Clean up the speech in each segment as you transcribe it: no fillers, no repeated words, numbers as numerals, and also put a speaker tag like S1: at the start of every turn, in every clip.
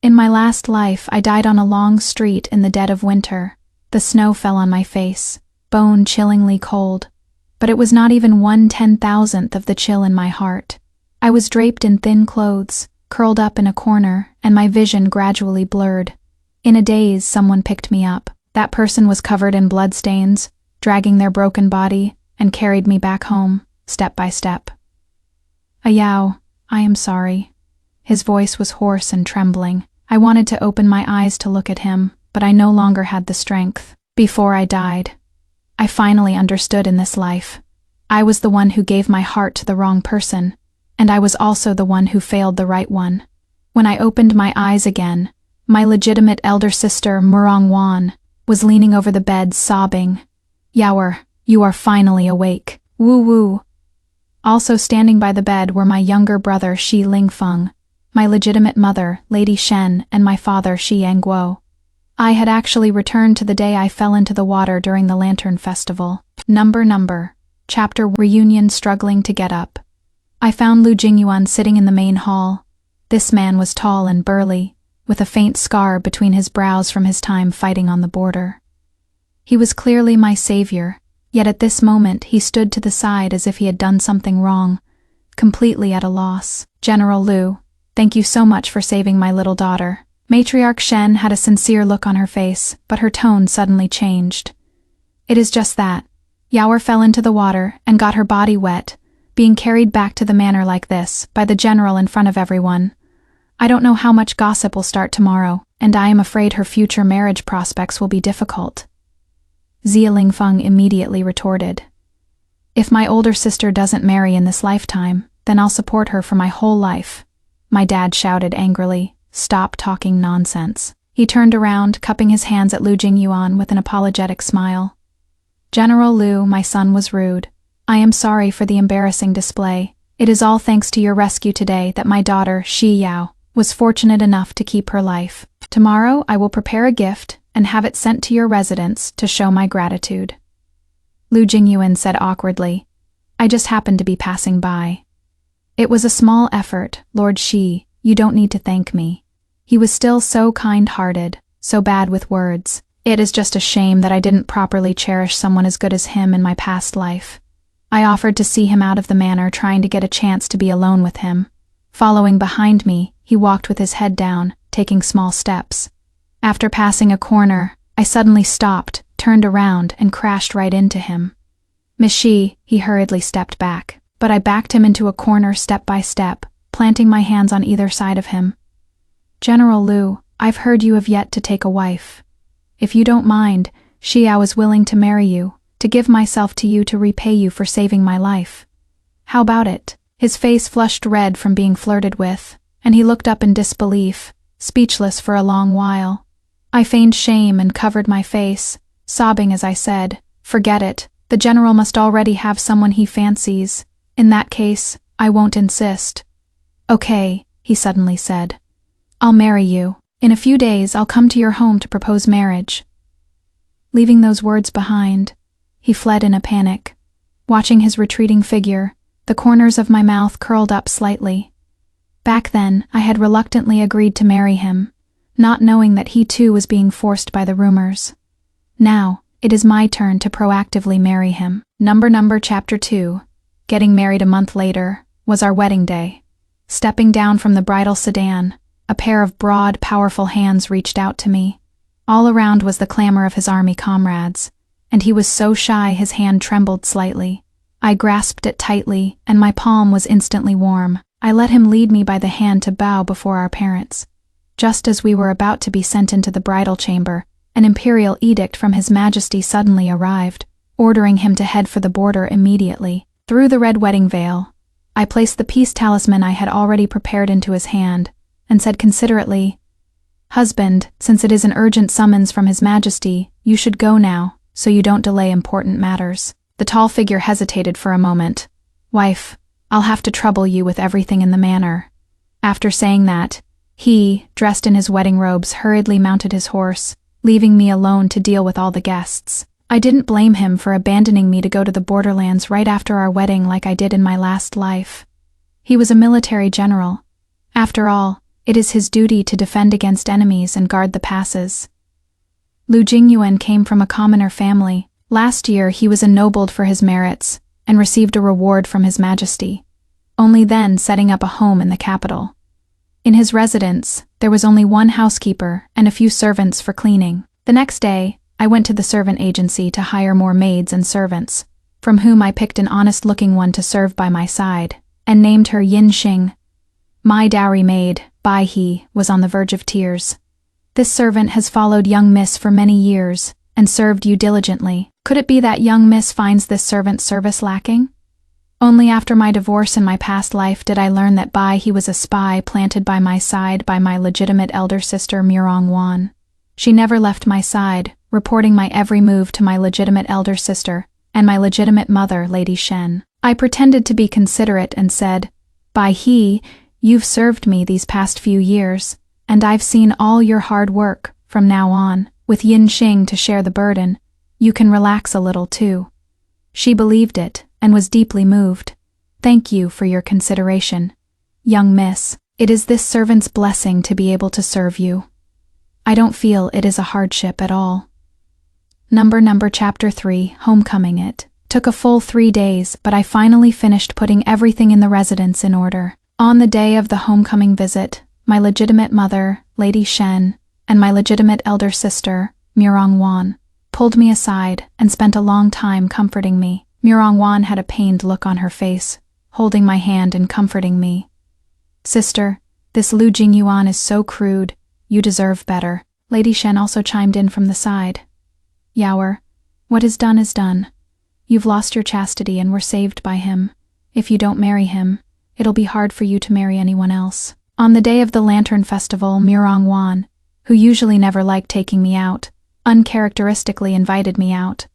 S1: In my last life, I died on a long street in the dead of winter. The snow fell on my face, bone-chillingly cold. But it was not even 1/10,000th of the chill in my heart. I was draped in thin clothes, curled up in a corner, and my vision gradually blurred. In a daze, someone picked me up. That person was covered in bloodstains, dragging their broken body, and carried me back home, step by step. "Ayao, I am sorry." His voice was hoarse and trembling. I wanted to open my eyes to look at him, but I no longer had the strength. Before I died, I finally understood in this life. I was the one who gave my heart to the wrong person, and I was also the one who failed the right one. When I opened my eyes again, my legitimate elder sister, Murong Wan, was leaning over the bed sobbing. "Yaoer, you are finally awake. Woo woo." Also standing by the bed were my younger brother Shi Lingfeng, my legitimate mother, Lady Shen, and my father Shi Yangguo. I had actually returned to the day I fell into the water during the Lantern Festival. Number. Chapter Reunion struggling to get up. I found Lu Jingyuan sitting in the main hall. This man was tall and burly, with a faint scar between his brows from his time fighting on the border. He was clearly my savior, yet at this moment he stood to the side as if he had done something wrong, completely at a loss. "General Lu, thank you so much for saving my little daughter." Matriarch Shen had a sincere look on her face, but her tone suddenly changed. "It is just that. Yaoer fell into the water and got her body wet, being carried back to the manor like this, by the general in front of everyone. I don't know how much gossip will start tomorrow, and I am afraid her future marriage prospects will be difficult." Xia Lingfeng immediately retorted. "If my older sister doesn't marry in this lifetime, then I'll support her for my whole life." My dad shouted angrily, "Stop talking nonsense." He turned around, cupping his hands at Lu Jingyuan with an apologetic smile. "General Lu, my son was rude. I am sorry for the embarrassing display. It is all thanks to your rescue today that my daughter, Shi Yao, was fortunate enough to keep her life. Tomorrow I will prepare a gift and have it sent to your residence to show my gratitude." Lu Jingyuan said awkwardly, "I just happened to be passing by." "It was a small effort, Lord Shi. You don't need to thank me." He was still so kind-hearted, so bad with words. It is just a shame that I didn't properly cherish someone as good as him in my past life. I offered to see him out of the manor, trying to get a chance to be alone with him. Following behind me, he walked with his head down, taking small steps. After passing a corner, I suddenly stopped, turned around, and crashed right into him. "Miss Shi," he hurriedly stepped back, but I backed him into a corner step by step, planting my hands on either side of him. "General Lu, I've heard you have yet to take a wife. If you don't mind, Xiao is willing to marry you, to give myself to you to repay you for saving my life. How about it?" His face flushed red from being flirted with, and he looked up in disbelief, speechless for a long while. I feigned shame and covered my face, sobbing as I said, "Forget it. The general must already have someone he fancies. In that case, I won't insist." "Okay," he suddenly said. "I'll marry you. In a few days I'll come to your home to propose marriage." Leaving those words behind, he fled in a panic. Watching his retreating figure, the corners of my mouth curled up slightly. Back then, I had reluctantly agreed to marry him, not knowing that he too was being forced by the rumors. Now, it is my turn to proactively marry him. Chapter 2. Getting married a month later was our wedding day. Stepping down from the bridal sedan, a pair of broad, powerful hands reached out to me. All around was the clamor of his army comrades, and he was so shy his hand trembled slightly. I grasped it tightly, and my palm was instantly warm. I let him lead me by the hand to bow before our parents. Just as we were about to be sent into the bridal chamber, an imperial edict from His Majesty suddenly arrived, ordering him to head for the border immediately. Through the red wedding veil, I placed the peace talisman I had already prepared into his hand, and said considerately, "Husband, since it is an urgent summons from His Majesty, you should go now, so you don't delay important matters." The tall figure hesitated for a moment. "Wife, I'll have to trouble you with everything in the manor." After saying that, he, dressed in his wedding robes, hurriedly mounted his horse, leaving me alone to deal with all the guests. I didn't blame him for abandoning me to go to the borderlands right after our wedding like I did in my last life. He was a military general. After all, It is his duty to defend against enemies and guard the passes. Lu Jingyuan came from a commoner family. Last year he was ennobled for his merits and received a reward from His Majesty, only then setting up a home in the capital. In his residence, there was only one housekeeper and a few servants for cleaning. The next day, I went to the servant agency to hire more maids and servants, from whom I picked an honest-looking one to serve by my side, and named her Yin Xing. My dowry maid, Bai He, was on the verge of tears. This servant has followed young miss for many years, and served you diligently. Could it be that young miss finds this servant's service lacking? Only after my divorce in my past life did I learn that Bai He was a spy planted by my side by my legitimate elder sister Murong Wan. She never left my side, reporting my every move to my legitimate elder sister, and my legitimate mother, Lady Shen. I pretended to be considerate and said, "Bai He, you've served me these past few years, and I've seen all your hard work. From now on, with Yin Xing to share the burden, you can relax a little too." She believed it, and was deeply moved. "Thank you for your consideration, young miss. It is this servant's blessing to be able to serve you. I don't feel it is a hardship at all." Chapter 3, Homecoming. It took a full 3 days, but I finally finished putting everything in the residence in order. On the day of the homecoming visit, my legitimate mother, Lady Shen, and my legitimate elder sister, Murong Wan, pulled me aside and spent a long time comforting me. Murong Wan had a pained look on her face, holding my hand and comforting me. "Sister, this Lu Jingyuan is so crude. You deserve better." Lady Shen also chimed in from the side. "Yaoer, what is done. You've lost your chastity and were saved by him. If you don't marry him, it'll be hard for you to marry anyone else." On the day of the Lantern Festival, Murong Wan, who usually never liked taking me out, uncharacteristically invited me out.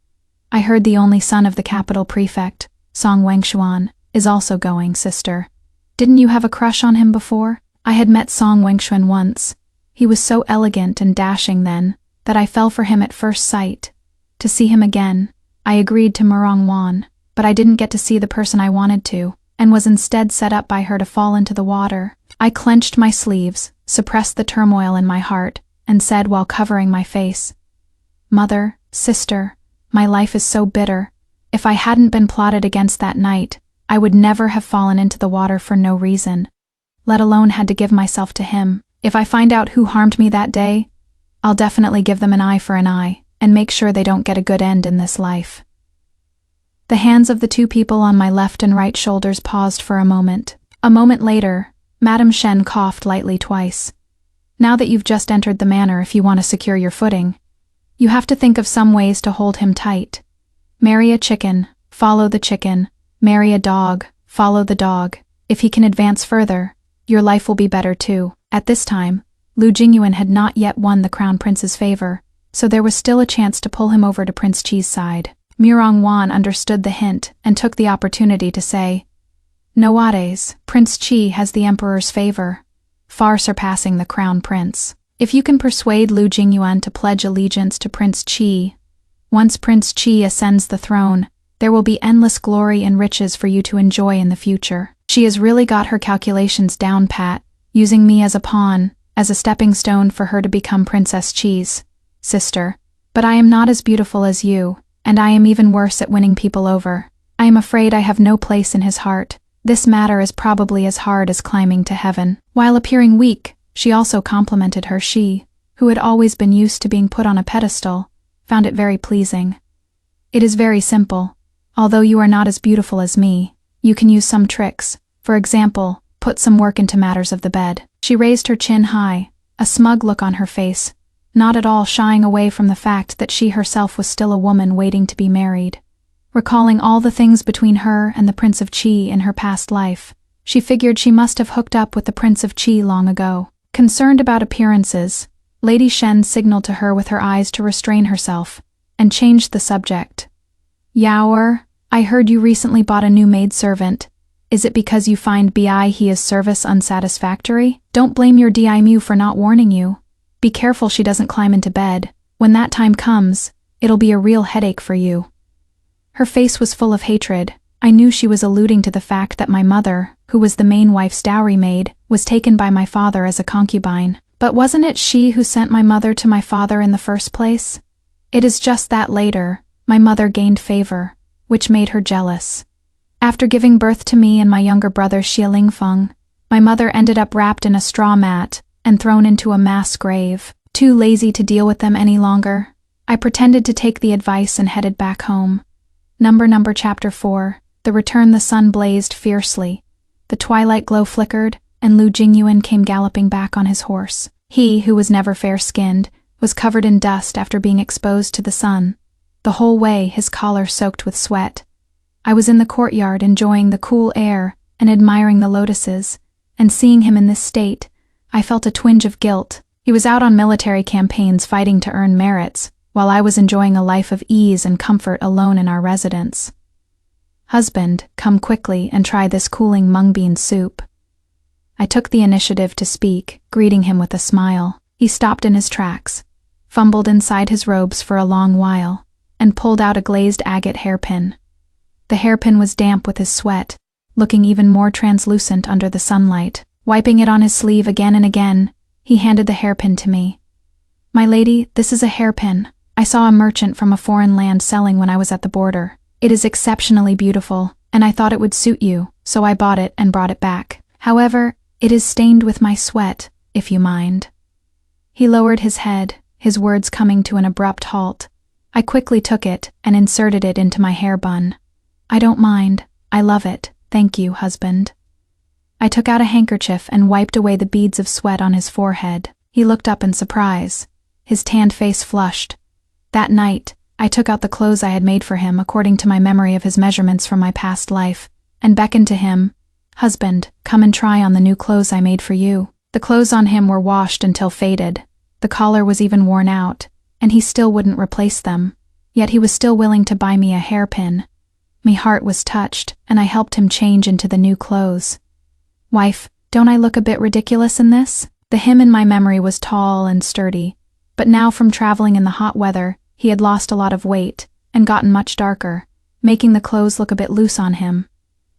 S1: "I heard the only son of the capital prefect, Song Wengshuan, is also going, sister. Didn't you have a crush on him before?" I had met Song Wengshuan once. He was so elegant and dashing then, that I fell for him at first sight. To see him again, I agreed to Murong Wan, but I didn't get to see the person I wanted to, and was instead set up by her to fall into the water. I clenched my sleeves, suppressed the turmoil in my heart, and said while covering my face, "Mother, sister, my life is so bitter. If I hadn't been plotted against that night, I would never have fallen into the water for no reason, let alone had to give myself to him. If I find out who harmed me that day, I'll definitely give them an eye for an eye, and make sure they don't get a good end in this life." The hands of the two people on my left and right shoulders paused for a moment. A moment later, Madame Shen coughed lightly twice. "Now that you've just entered the manor, if you want to secure your footing, you have to think of some ways to hold him tight. Marry a chicken, follow the chicken. Marry a dog, follow the dog. If he can advance further, your life will be better too." At this time, Lu Jingyuan had not yet won the Crown Prince's favor, so there was still a chance to pull him over to Prince Chi's side. Murong Wan understood the hint and took the opportunity to say, "Noades, Prince Chi has the Emperor's favor, far surpassing the Crown Prince. If you can persuade Lu Jingyuan to pledge allegiance to Prince Chi, once Prince Chi ascends the throne, there will be endless glory and riches for you to enjoy in the future." She has really got her calculations down pat, using me as a pawn, as a stepping stone for her to become Princess Chi's sister. But I am not as beautiful as you, and I am even worse at winning people over. I am afraid I have no place in his heart. This matter is probably as hard as climbing to heaven. While appearing weak, she also complimented her. She, who had always been used to being put on a pedestal, found it very pleasing. "It is very simple. Although you are not as beautiful as me, you can use some tricks. For example, put some work into matters of the bed." She raised her chin high, a smug look on her face, not at all shying away from the fact that she herself was still a woman waiting to be married. Recalling all the things between her and the Prince of Qi in her past life, she figured she must have hooked up with the Prince of Qi long ago. Concerned about appearances, Lady Shen signaled to her with her eyes to restrain herself, and changed the subject. "Yaoer, I heard you recently bought a new maidservant. Is it because you find Bi's service unsatisfactory? Don't blame your daimyo for not warning you. Be careful she doesn't climb into bed. When that time comes, it'll be a real headache for you." Her face was full of hatred. I knew she was alluding to the fact that my mother, who was the main wife's dowry maid, was taken by my father as a concubine. But wasn't it she who sent my mother to my father in the first place? It is just that later, my mother gained favor, which made her jealous. After giving birth to me and my younger brother Xie, my mother ended up wrapped in a straw mat and thrown into a mass grave. Too lazy to deal with them any longer, I pretended to take the advice and headed back home. Chapter 4. The return. The sun blazed fiercely. The twilight glow flickered, and Lu Jingyuan came galloping back on his horse. He, who was never fair-skinned, was covered in dust after being exposed to the sun. The whole way, his collar soaked with sweat. I was in the courtyard enjoying the cool air and admiring the lotuses, and seeing him in this state, I felt a twinge of guilt. He was out on military campaigns fighting to earn merits, while I was enjoying a life of ease and comfort alone in our residence. "Husband, come quickly and try this cooling mung bean soup." I took the initiative to speak, greeting him with a smile. He stopped in his tracks, fumbled inside his robes for a long while, and pulled out a glazed agate hairpin. The hairpin was damp with his sweat, looking even more translucent under the sunlight. Wiping it on his sleeve again and again, he handed the hairpin to me. "My lady, this is a hairpin I saw a merchant from a foreign land selling when I was at the border. It is exceptionally beautiful, and I thought it would suit you, so I bought it and brought it back. However, it is stained with my sweat, if you mind." He lowered his head, his words coming to an abrupt halt. I quickly took it and inserted it into my hair bun. "I don't mind, I love it, thank you, husband." I took out a handkerchief and wiped away the beads of sweat on his forehead. He looked up in surprise. His tanned face flushed. That night, I took out the clothes I had made for him according to my memory of his measurements from my past life, and beckoned to him. "Husband, come and try on the new clothes I made for you." The clothes on him were washed until faded. The collar was even worn out, and he still wouldn't replace them. Yet he was still willing to buy me a hairpin. My heart was touched, and I helped him change into the new clothes. "Wife, don't I look a bit ridiculous in this?" Him in my memory was tall and sturdy, but now from traveling in the hot weather, he had lost a lot of weight and gotten much darker, making the clothes look a bit loose on him.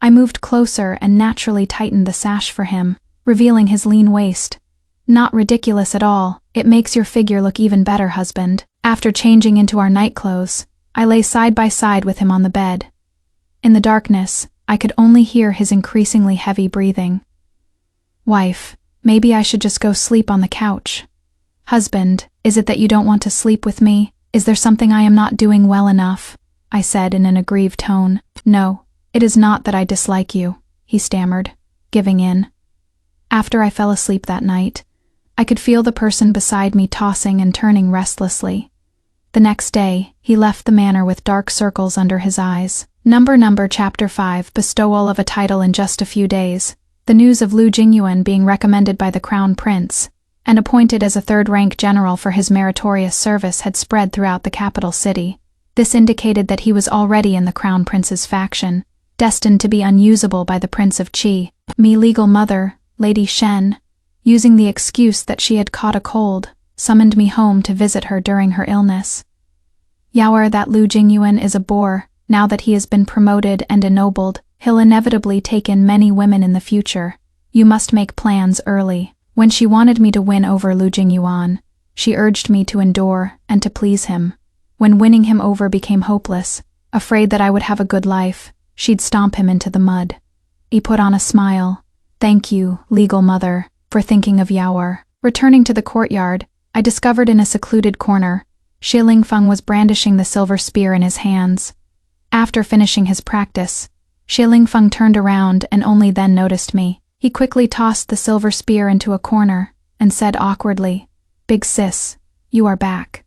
S1: I moved closer and naturally tightened the sash for him, revealing his lean waist. "Not ridiculous at all, it makes your figure look even better, husband." After changing into our night clothes, I lay side by side with him on the bed. In the darkness, I could only hear his increasingly heavy breathing. "Wife, maybe I should just go sleep on the couch." "Husband, is it that you don't want to sleep with me? Is there something I am not doing well enough?" I said in an aggrieved tone. "No, it is not that I dislike you," he stammered, giving in. After I fell asleep that night, I could feel the person beside me tossing and turning restlessly. The next day, he left the manor with dark circles under his eyes. Chapter 5. Bestowal of a title in just a few days. The news of Lu Jingyuan being recommended by the Crown Prince and appointed as a third-rank general for his meritorious service had spread throughout the capital city. This indicated that he was already in the Crown Prince's faction, destined to be unusable by the Prince of Qi. Me legal mother, Lady Shen, using the excuse that she had caught a cold, summoned me home to visit her during her illness. "Yaoer, that Lu Jingyuan is a bore. Now that he has been promoted and ennobled, he'll inevitably take in many women in the future. You must make plans early." When she wanted me to win over Lu Jingyuan, she urged me to endure and to please him. When winning him over became hopeless, afraid that I would have a good life, she'd stomp him into the mud. He put on a smile. "Thank you, legal mother, for thinking of Yaoer." Returning to the courtyard, I discovered in a secluded corner, Xie was brandishing the silver spear in his hands. After finishing his practice, Xie turned around and only then noticed me. He quickly tossed the silver spear into a corner and said awkwardly, "Big sis, you are back."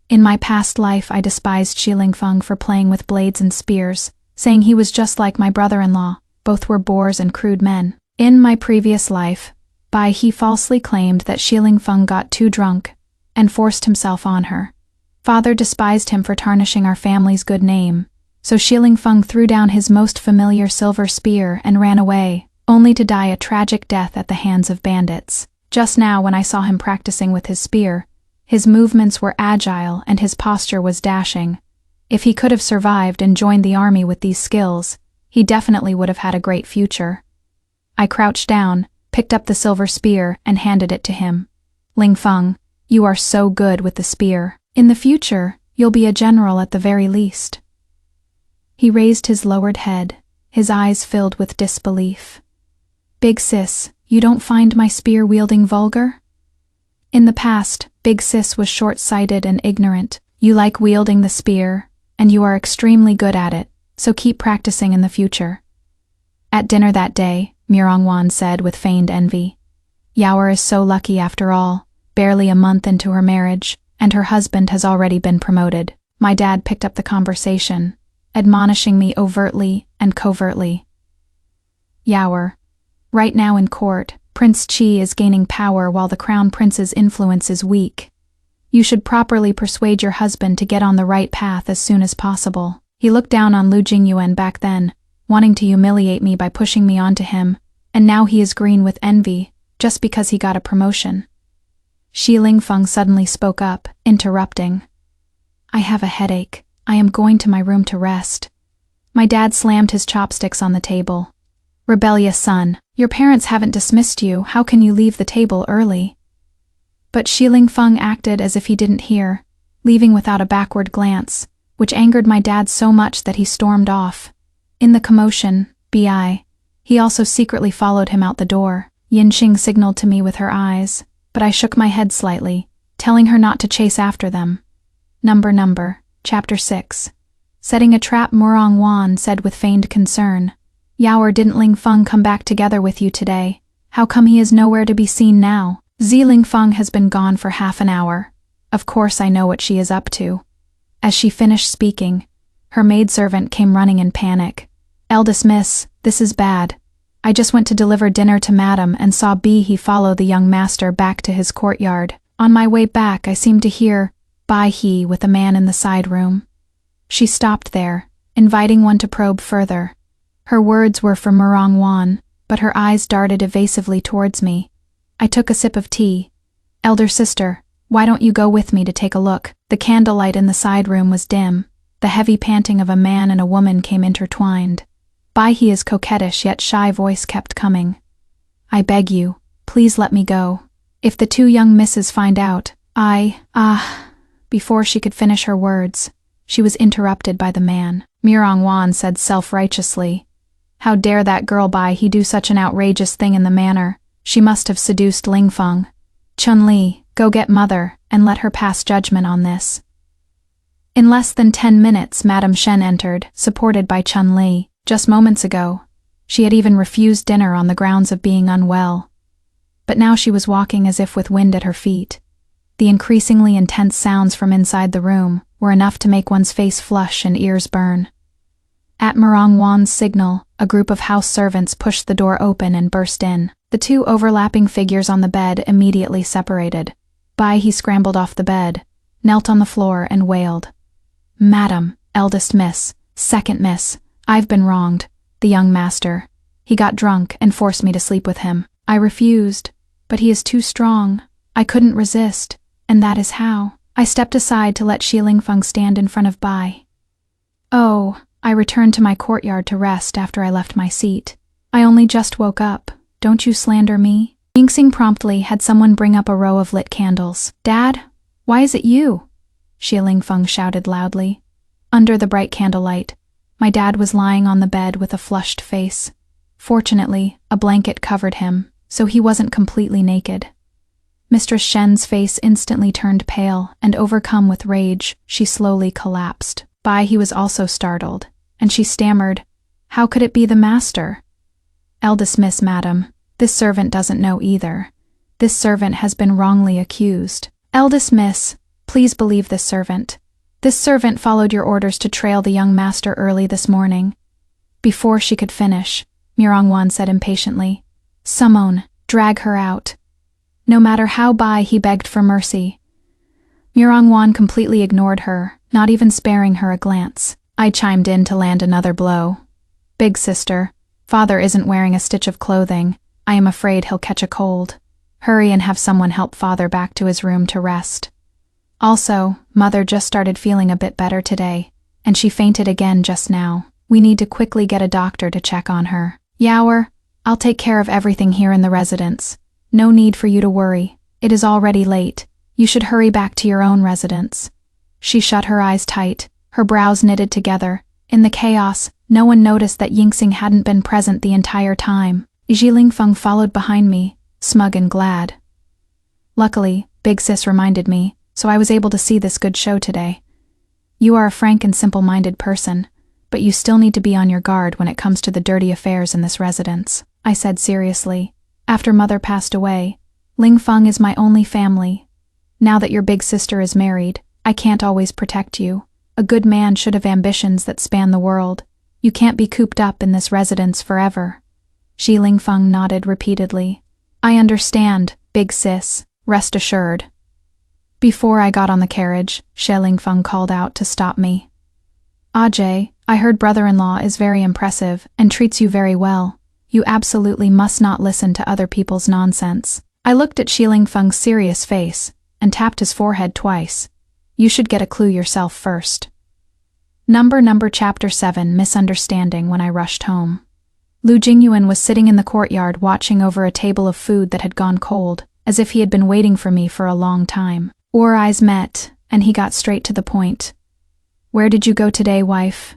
S1: In my past life I despised Xie for playing with blades and spears, saying he was just like my brother-in-law, both were boors and crude men. In my previous life, he falsely claimed that Xie got too drunk and forced himself on her. Father despised him for tarnishing our family's good name, so Xie threw down his most familiar silver spear and ran away, only to die a tragic death at the hands of bandits. Just now when I saw him practicing with his spear, his movements were agile and his posture was dashing. If he could have survived and joined the army with these skills, he definitely would have had a great future. I crouched down, picked up the silver spear, and handed it to him. Ling Feng, you are so good with the spear. In the future, you'll be a general at the very least. He raised his lowered head, his eyes filled with disbelief. Big sis, you don't find my spear-wielding vulgar? In the past, Big Sis was short-sighted and ignorant. You like wielding the spear, and you are extremely good at it, so keep practicing in the future. At dinner that day, Mirongwan said with feigned envy. Yaoer is so lucky after all, barely a month into her marriage, and her husband has already been promoted. My dad picked up the conversation, admonishing me overtly and covertly. Yaoer, right now in court, Prince Qi is gaining power while the crown prince's influence is weak. You should properly persuade your husband to get on the right path as soon as possible. He looked down on Lu Jingyuan back then, wanting to humiliate me by pushing me onto him, and now he is green with envy, just because he got a promotion. Shi Lingfeng suddenly spoke up, interrupting. I have a headache. I am going to my room to rest. My dad slammed his chopsticks on the table. Rebellious son, your parents haven't dismissed you, how can you leave the table early? But Shi Lingfeng acted as if he didn't hear, leaving without a backward glance, which angered my dad so much that he stormed off. In the commotion, he also secretly followed him out the door. Yinxing signaled to me with her eyes, but I shook my head slightly, telling her not to chase after them. Chapter 6. Setting a trap. Mirongwan said with feigned concern. Yaoer, didn't Lingfeng come back together with you today? How come he is nowhere to be seen now? Lingfeng has been gone for half an hour. Of course I know what she is up to. As she finished speaking, her maidservant came running in panic. Eldest miss, this is bad. I just went to deliver dinner to madam and saw he follow the young master back to his courtyard. On my way back I seemed to hear he with a man in the side room. She stopped there, inviting one to probe further. Her words were for Mirongwan, but her eyes darted evasively towards me. I took a sip of tea. Elder sister, why don't you go with me to take a look? The candlelight in the side room was dim. The heavy panting of a man and a woman came intertwined. His coquettish yet shy voice kept coming. I beg you, please let me go. If the two young misses find out, Before she could finish her words, she was interrupted by the man. Mirongwan said self-righteously. How dare that girl he do such an outrageous thing in the manor? She must have seduced Lingfeng. Chun-Li, go get mother, and let her pass judgment on this. In less than 10 minutes, Madame Shen entered, supported by Chun-Li. Just moments ago, she had even refused dinner on the grounds of being unwell. But now she was walking as if with wind at her feet. The increasingly intense sounds from inside the room were enough to make one's face flush and ears burn. At Mirongwan's signal, a group of house servants pushed the door open and burst in. The two overlapping figures on the bed immediately separated. He scrambled off the bed, knelt on the floor and wailed. Madam, eldest miss, second miss, I've been wronged. The young master. He got drunk and forced me to sleep with him. I refused, but he is too strong. I couldn't resist, and that is how. I stepped aside to let Shi Lingfeng stand in front of Oh, I returned to my courtyard to rest after I left my seat. I only just woke up. Don't you slander me? Yingxing promptly had someone bring up a row of lit candles. Dad, why is it you? Shi Lingfeng shouted loudly. Under the bright candlelight, my dad was lying on the bed with a flushed face. Fortunately, a blanket covered him, so he wasn't completely naked. Mistress Shen's face instantly turned pale, and overcome with rage, she slowly collapsed. He was also startled, and she stammered, How could it be the master? Eldest miss, madam, this servant doesn't know either. This servant has been wrongly accused. Eldest miss, please believe this servant. This servant followed your orders to trail the young master early this morning. Before she could finish, Mirongwan said impatiently, Summon, drag her out. No matter how he begged for mercy. Mirongwan completely ignored her, not even sparing her a glance. I chimed in to land another blow. Big sister, father isn't wearing a stitch of clothing. I am afraid he'll catch a cold. Hurry and have someone help father back to his room to rest. Also, mother just started feeling a bit better today, and she fainted again just now. We need to quickly get a doctor to check on her. Yaoer, I'll take care of everything here in the residence. No need for you to worry. It is already late. You should hurry back to your own residence." She shut her eyes tight, her brows knitted together. In the chaos, no one noticed that Yingxing hadn't been present the entire time. Lingfeng followed behind me, smug and glad. Luckily, Big Sis reminded me, so I was able to see this good show today. You are a frank and simple-minded person, but you still need to be on your guard when it comes to the dirty affairs in this residence, I said seriously. After Mother passed away, Lingfeng is my only family. Now that your big sister is married, I can't always protect you. A good man should have ambitions that span the world. You can't be cooped up in this residence forever. Lingfeng nodded repeatedly. I understand, Big Sis, rest assured. Before I got on the carriage, Lingfeng called out to stop me. Ajay, I heard brother-in-law is very impressive and treats you very well. You absolutely must not listen to other people's nonsense. I looked at Lingfeng's serious face and tapped his forehead twice. You should get a clue yourself first. Chapter 7 Misunderstanding. When I rushed home, Lu Jingyuan was sitting in the courtyard watching over a table of food that had gone cold, as if he had been waiting for me for a long time. Our eyes met, and he got straight to the point. Where did you go today, wife?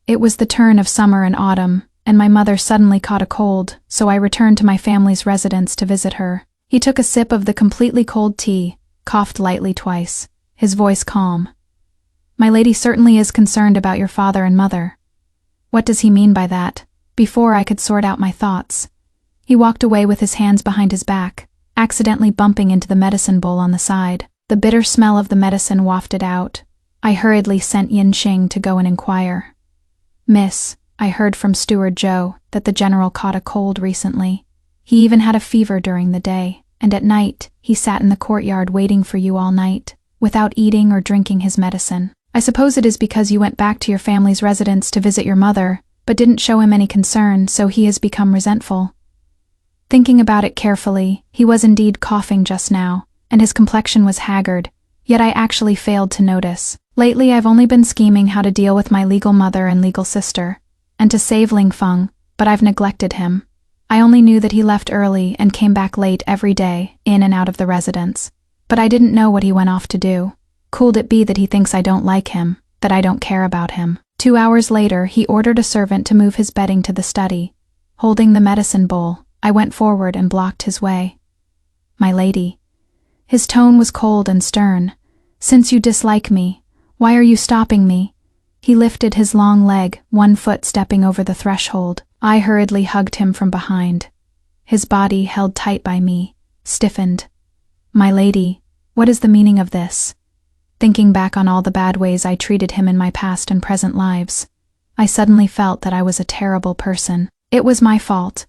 S1: It was the turn of summer and autumn, and my mother suddenly caught a cold, so I returned to my family's residence to visit her. He took a sip of the completely cold tea, coughed lightly twice, his voice calm. My lady certainly is concerned about your father and mother. What does he mean by that? Before I could sort out my thoughts, he walked away with his hands behind his back, accidentally bumping into the medicine bowl on the side. The bitter smell of the medicine wafted out. I hurriedly sent Yinxing to go and inquire. Miss, I heard from Steward Zhou that the general caught a cold recently. He even had a fever during the day, and at night he sat in the courtyard waiting for you all night, without eating or drinking his medicine. I suppose it is because you went back to your family's residence to visit your mother, but didn't show him any concern, so he has become resentful. Thinking about it carefully, he was indeed coughing just now, and his complexion was haggard, yet I actually failed to notice. Lately I've only been scheming how to deal with my legal mother and legal sister, and to save Lingfeng, but I've neglected him. I only knew that he left early and came back late every day, in and out of the residence. But I didn't know what he went off to do. Could it be that he thinks I don't like him, that I don't care about him? 2 hours later, he ordered a servant to move his bedding to the study. Holding the medicine bowl, I went forward and blocked his way. My lady. His tone was cold and stern. Since you dislike me, why are you stopping me? He lifted his long leg, one foot stepping over the threshold. I hurriedly hugged him from behind. His body held tight by me, stiffened. My lady, what is the meaning of this? Thinking back on all the bad ways I treated him in my past and present lives, I suddenly felt that I was a terrible person. It was my fault.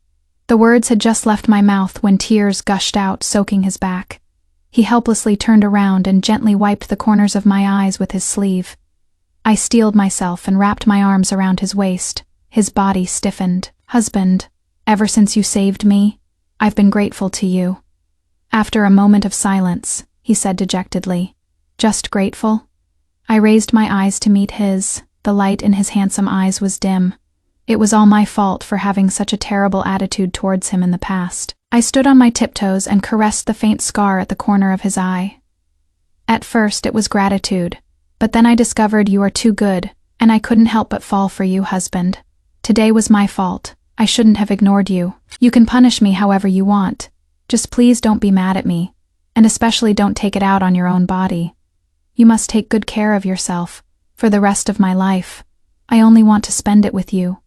S1: The words had just left my mouth when tears gushed out, soaking his back. He helplessly turned around and gently wiped the corners of my eyes with his sleeve. I steeled myself and wrapped my arms around his waist. His body stiffened. Husband, ever since you saved me, I've been grateful to you. After a moment of silence, he said dejectedly, Just grateful? I raised my eyes to meet his. The light in his handsome eyes was dim. It was all my fault for having such a terrible attitude towards him in the past. I stood on my tiptoes and caressed the faint scar at the corner of his eye. At first it was gratitude, but then I discovered you are too good, and I couldn't help but fall for you, husband. Today was my fault. I shouldn't have ignored you. You can punish me however you want. Just please don't be mad at me, and especially don't take it out on your own body. You must take good care of yourself, for the rest of my life. I only want to spend it with you.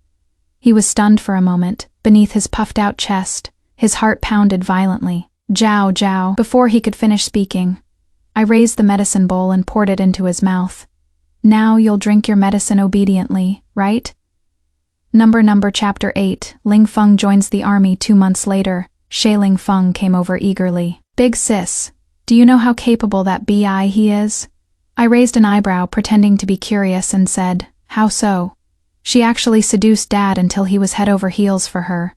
S1: He was stunned for a moment. Beneath his puffed-out chest, his heart pounded violently. Jiao, Jiao. Before he could finish speaking, I raised the medicine bowl and poured it into his mouth. Now you'll drink your medicine obediently, right? Chapter 8 Lingfeng joins the army 2 months later. Lingfeng came over eagerly. Big sis, do you know how capable that BI he is? I raised an eyebrow, pretending to be curious, and said, How so? She actually seduced Dad until he was head over heels for her.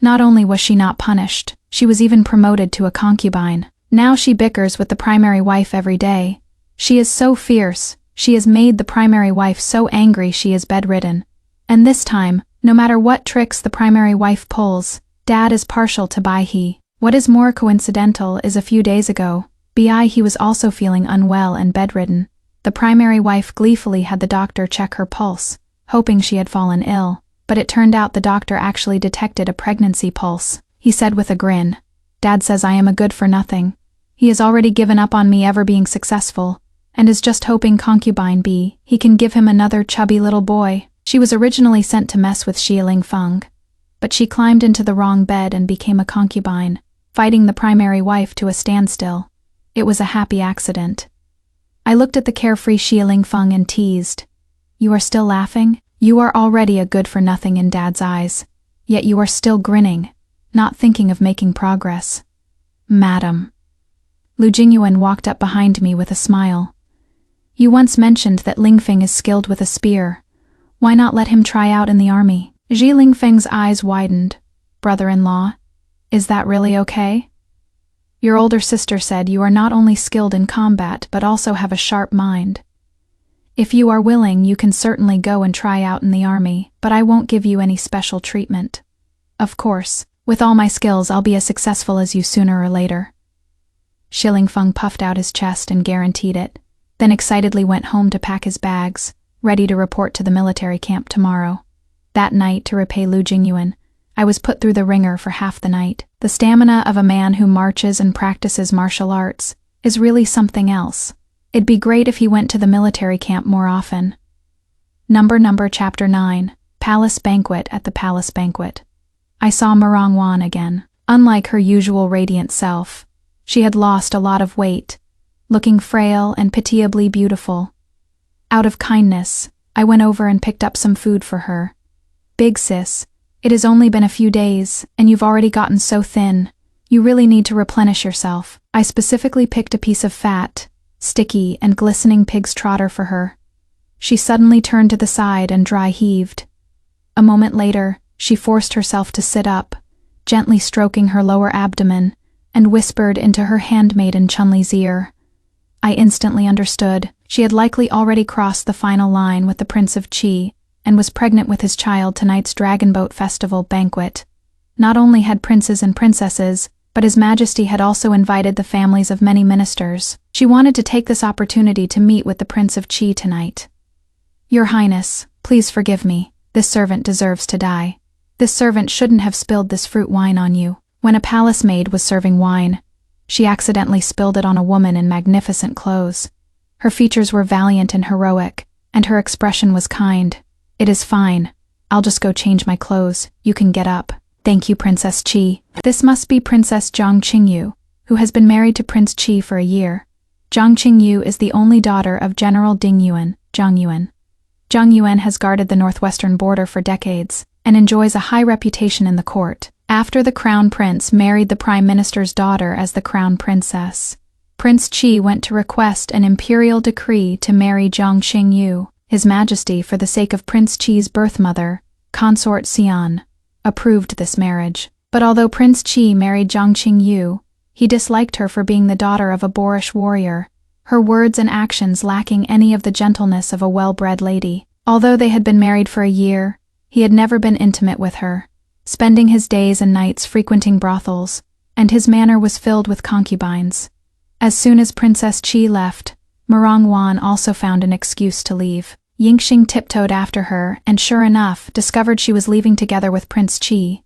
S1: Not only was she not punished, she was even promoted to a concubine. Now she bickers with the primary wife every day. She is so fierce, she has made the primary wife so angry she is bedridden. And this time, No matter what tricks the primary wife pulls, Dad is partial to Bai. What is more coincidental is a few days ago, he was also feeling unwell and bedridden. The primary wife gleefully had the doctor check her pulse, hoping she had fallen ill, but it turned out the doctor actually detected a pregnancy pulse. He said with a grin, "Dad says I am a good for nothing. He has already given up on me ever being successful, and is just hoping concubine B, he can give him another chubby little boy." She was originally sent to mess with Xie Lingfeng, but she climbed into the wrong bed and became a concubine, fighting the primary wife to a standstill. It was a happy accident. I looked at the carefree Xie Lingfeng and teased, "You are still laughing? You are already a good-for-nothing in Dad's eyes, yet you are still grinning, not thinking of making progress." "Madam." Lu Jingyuan walked up behind me with a smile. "You once mentioned that Lingfeng is skilled with a spear. Why not let him try out in the army?" Xie Lingfeng's eyes widened. "Brother-in-law, is that really okay? Your older sister said you are not only skilled in combat but also have a sharp mind. If you are willing, you can certainly go and try out in the army, but I won't give you any special treatment. Of course, with all my skills I'll be as successful as you sooner or later." Xie Lingfeng puffed out his chest and guaranteed it, then excitedly went home to pack his bags, ready to report to the military camp tomorrow. That night, to repay Lu Jingyuan, I was put through the ringer for half the night. The stamina of a man who marches and practices martial arts is really something else. It'd be great if he went to the military camp more often. Chapter 9, Palace Banquet. At the Palace Banquet, I saw Wan again. Unlike her usual radiant self, she had lost a lot of weight, looking frail and pitiably beautiful. Out of kindness, I went over and picked up some food for her. "Big sis, it has only been a few days, and you've already gotten so thin. You really need to replenish yourself." I specifically picked a piece of fat, sticky, and glistening pig's trotter for her. She suddenly turned to the side and dry heaved. A moment later, she forced herself to sit up, gently stroking her lower abdomen, and whispered into her handmaiden Chunli's ear. I instantly understood. She had likely already crossed the final line with the Prince of Qi, and was pregnant with his child tonight's Dragon Boat Festival banquet. Not only had princes and princesses, but His Majesty had also invited the families of many ministers. She wanted to take this opportunity to meet with the Prince of Qi tonight. "Your Highness, please forgive me. This servant deserves to die. This servant shouldn't have spilled this fruit wine on you." When a palace maid was serving wine, she accidentally spilled it on a woman in magnificent clothes. Her features were valiant and heroic, and her expression was kind. "It is fine. I'll just go change my clothes. You can get up." "Thank you, Princess Qi." This must be Princess Zhang Qingyu, who has been married to Prince Qi for a year. Zhang Qingyu is the only daughter of General Ding Yuan, Zhang Yuan. Zhang Yuan has guarded the northwestern border for decades, and enjoys a high reputation in the court. After the crown prince married the prime minister's daughter as the crown princess, Prince Qi went to request an imperial decree to marry Zhang Qingyu. His Majesty, for the sake of Prince Qi's birth mother, Consort Xian, approved this marriage. But although Prince Qi married Zhang Qingyu, he disliked her for being the daughter of a boorish warrior, her words and actions lacking any of the gentleness of a well-bred lady. Although they had been married for a year, he had never been intimate with her, spending his days and nights frequenting brothels, and his manor was filled with concubines. As soon as Princess Qi left, Wan also found an excuse to leave. Yingxing tiptoed after her and, sure enough, discovered she was leaving together with Prince Qi.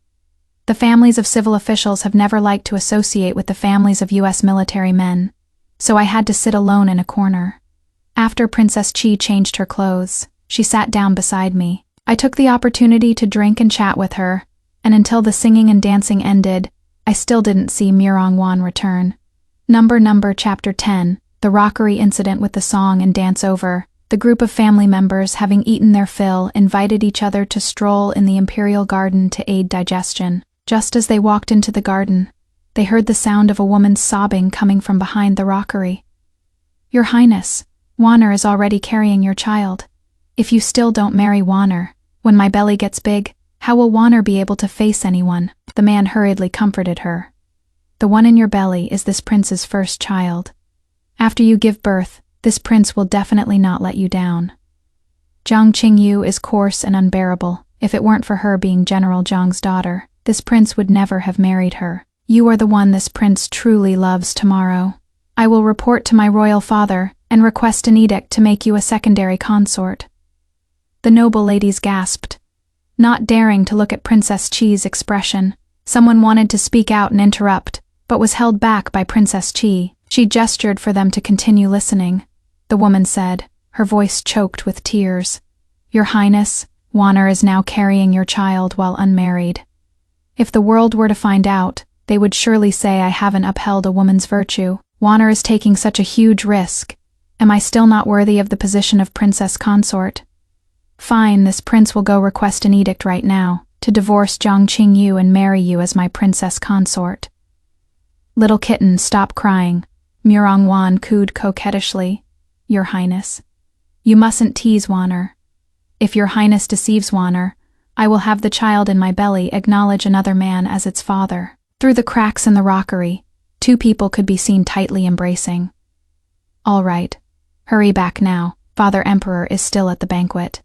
S1: The families of civil officials have never liked to associate with the families of U.S. military men, so I had to sit alone in a corner. After Princess Qi changed her clothes, she sat down beside me. I took the opportunity to drink and chat with her, and until the singing and dancing ended, I still didn't see Wan return. Chapter 10, The Rockery Incident. With the song and dance over, the group of family members, having eaten their fill, invited each other to stroll in the imperial garden to aid digestion. Just as they walked into the garden, they heard the sound of a woman's sobbing coming from behind the rockery. "Your Highness, Wanner is already carrying your child. If you still don't marry Wanner, when my belly gets big, how will Wanner be able to face anyone?" The man hurriedly comforted her. "The one in your belly is this prince's first child. After you give birth, this prince will definitely not let you down. Zhang Qingyu is coarse and unbearable. If it weren't for her being General Zhang's daughter, this prince would never have married her. You are the one this prince truly loves tomorrow. I will report to my royal father and request an edict to make you a secondary consort." The noble ladies gasped, not daring to look at Princess Qi's expression. Someone wanted to speak out and interrupt, but was held back by Princess Qi. She gestured for them to continue listening. The woman said, her voice choked with tears, "Your Highness, Wanner is now carrying your child while unmarried. If the world were to find out, they would surely say I haven't upheld a woman's virtue. Wanner is taking such a huge risk. Am I still not worthy of the position of princess consort? Fine, this prince will go request an edict right now, to divorce Zhang Qingyu and marry you as my princess consort." "Little kitten, stop crying," Murong Wan cooed coquettishly. "Your Highness. You mustn't tease Wanner. If your Highness deceives Wanner, I will have the child in my belly acknowledge another man as its father." Through the cracks in the rockery, two people could be seen tightly embracing. "All right. Hurry back now. Father Emperor is still at the banquet."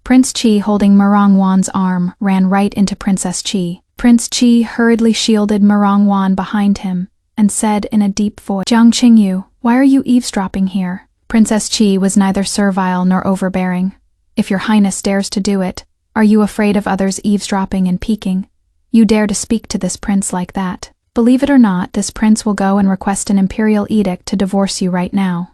S1: Prince Qi, holding Murong Wan's arm, ran right into Princess Qi. Prince Qi hurriedly shielded Murong Wan behind him and said in a deep voice, "Zhang Qingyu, why are you eavesdropping here?" Princess Qi was neither servile nor overbearing. "If your Highness dares to do it, are you afraid of others eavesdropping and peeking? You dare to speak to this prince like that? Believe it or not, this prince will go and request an imperial edict to divorce you right now."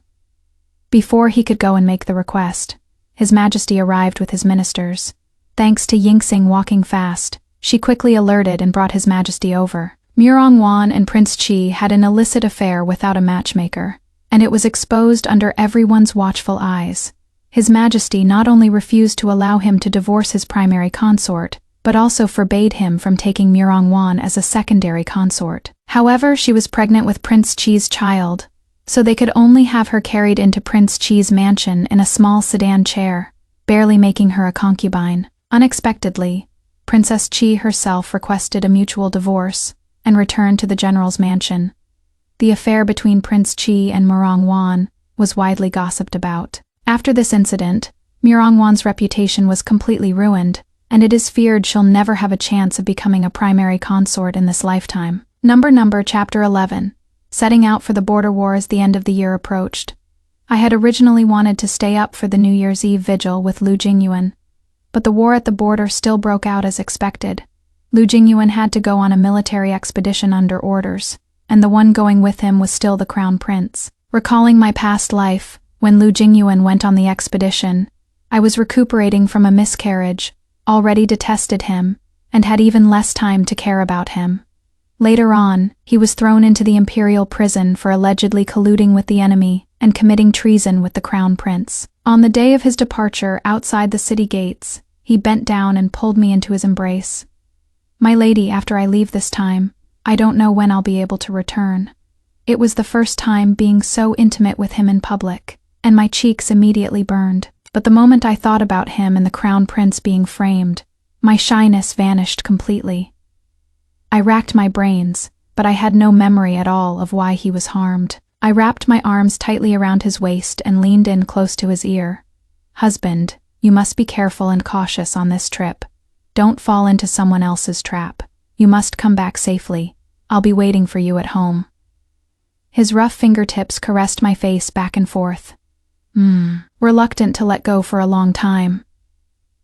S1: Before he could go and make the request, His Majesty arrived with his ministers. Thanks to Yingxing walking fast, she quickly alerted and brought His Majesty over. Murong Wan and Prince Qi had an illicit affair without a matchmaker, and it was exposed under everyone's watchful eyes. His Majesty not only refused to allow him to divorce his primary consort, but also forbade him from taking Murong Wan as a secondary consort. However, she was pregnant with Prince Qi's child, so they could only have her carried into Prince Qi's mansion in a small sedan chair, barely making her a concubine. Unexpectedly, Princess Qi herself requested a mutual divorce and returned to the general's mansion. The affair between Prince Qi and Murong Wan was widely gossiped about. After this incident, Murong Wan's reputation was completely ruined, and it is feared she'll never have a chance of becoming a primary consort in this lifetime. Chapter 11. Setting out for the border war as the end of the year approached. I had originally wanted to stay up for the New Year's Eve vigil with Lu Jingyuan, but the war at the border still broke out as expected. Lu Jingyuan had to go on a military expedition under orders, and the one going with him was still the crown prince. Recalling my past life, when Lu Jingyuan went on the expedition, I was recuperating from a miscarriage, already detested him, and had even less time to care about him. Later on, he was thrown into the imperial prison for allegedly colluding with the enemy and committing treason with the crown prince. On the day of his departure outside the city gates, he bent down and pulled me into his embrace. "My lady, after I leave this time, I don't know when I'll be able to return." It was the first time being so intimate with him in public, and my cheeks immediately burned. But the moment I thought about him and the crown prince being framed, my shyness vanished completely. I racked my brains, but I had no memory at all of why he was harmed. I wrapped my arms tightly around his waist and leaned in close to his ear. "Husband, you must be careful and cautious on this trip. Don't fall into someone else's trap. You must come back safely. I'll be waiting for you at home." His rough fingertips caressed my face back and forth. Reluctant to let go for a long time.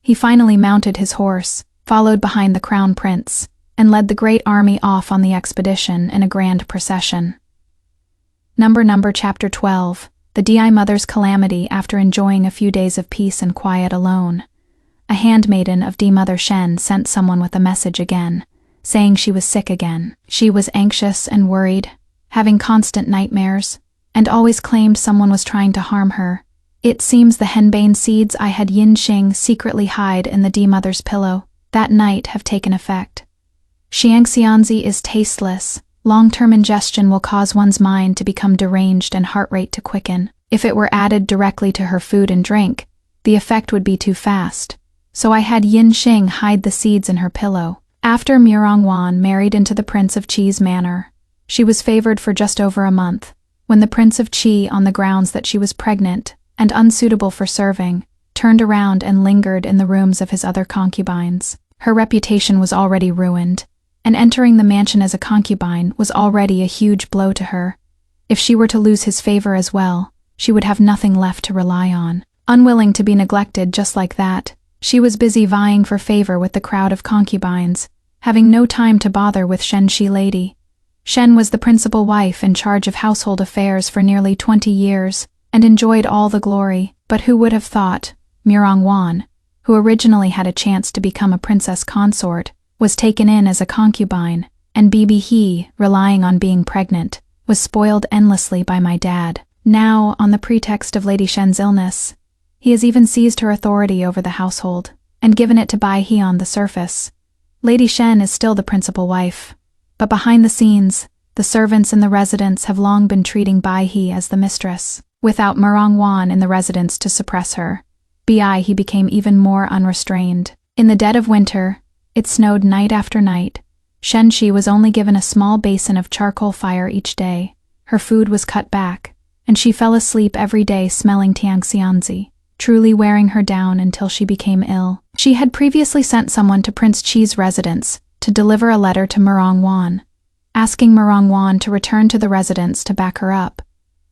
S1: He finally mounted his horse, followed behind the crown prince, and led the great army off on the expedition in a grand procession. Chapter 12. The Di Mother's Calamity after enjoying a few days of peace and quiet alone. A handmaiden of Di Mother Shen sent someone with a message again, saying she was sick again. She was anxious and worried, having constant nightmares, and always claimed someone was trying to harm her. It seems the henbane seeds I had Yinxing secretly hide in the Di Mother's pillow that night have taken effect. Xiangxianzi is tasteless. Long-term ingestion will cause one's mind to become deranged and heart rate to quicken. If it were added directly to her food and drink, the effect would be too fast. So I had Yinxing hide the seeds in her pillow. After Murong Wan married into the Prince of Qi's manor, she was favored for just over a month, when the Prince of Qi, on the grounds that she was pregnant and unsuitable for serving, turned around and lingered in the rooms of his other concubines. Her reputation was already ruined, and entering the mansion as a concubine was already a huge blow to her. If she were to lose his favor as well, she would have nothing left to rely on. Unwilling to be neglected just like that, she was busy vying for favor with the crowd of concubines, having no time to bother with Shen-Shi lady. Shen was the principal wife in charge of household affairs for nearly 20 years, and enjoyed all the glory, but who would have thought Murong-Wan, who originally had a chance to become a princess consort, was taken in as a concubine, and Bibi He, relying on being pregnant, was spoiled endlessly by my dad. Now, on the pretext of Lady Shen's illness, he has even seized her authority over the household, and given it to Bai He on the surface. Lady Shen is still the principal wife, but behind the scenes, the servants in the residence have long been treating Bai He as the mistress. Without Murong-Wan in the residence to suppress her, Bai He became even more unrestrained. In the dead of winter, it snowed night after night. Shen-Shi was only given a small basin of charcoal fire each day. Her food was cut back, and she fell asleep every day smelling tiangxianzi, truly wearing her down until she became ill. She had previously sent someone to Prince Qi's residence to deliver a letter to Murong-Wan, asking Murong-Wan to return to the residence to back her up,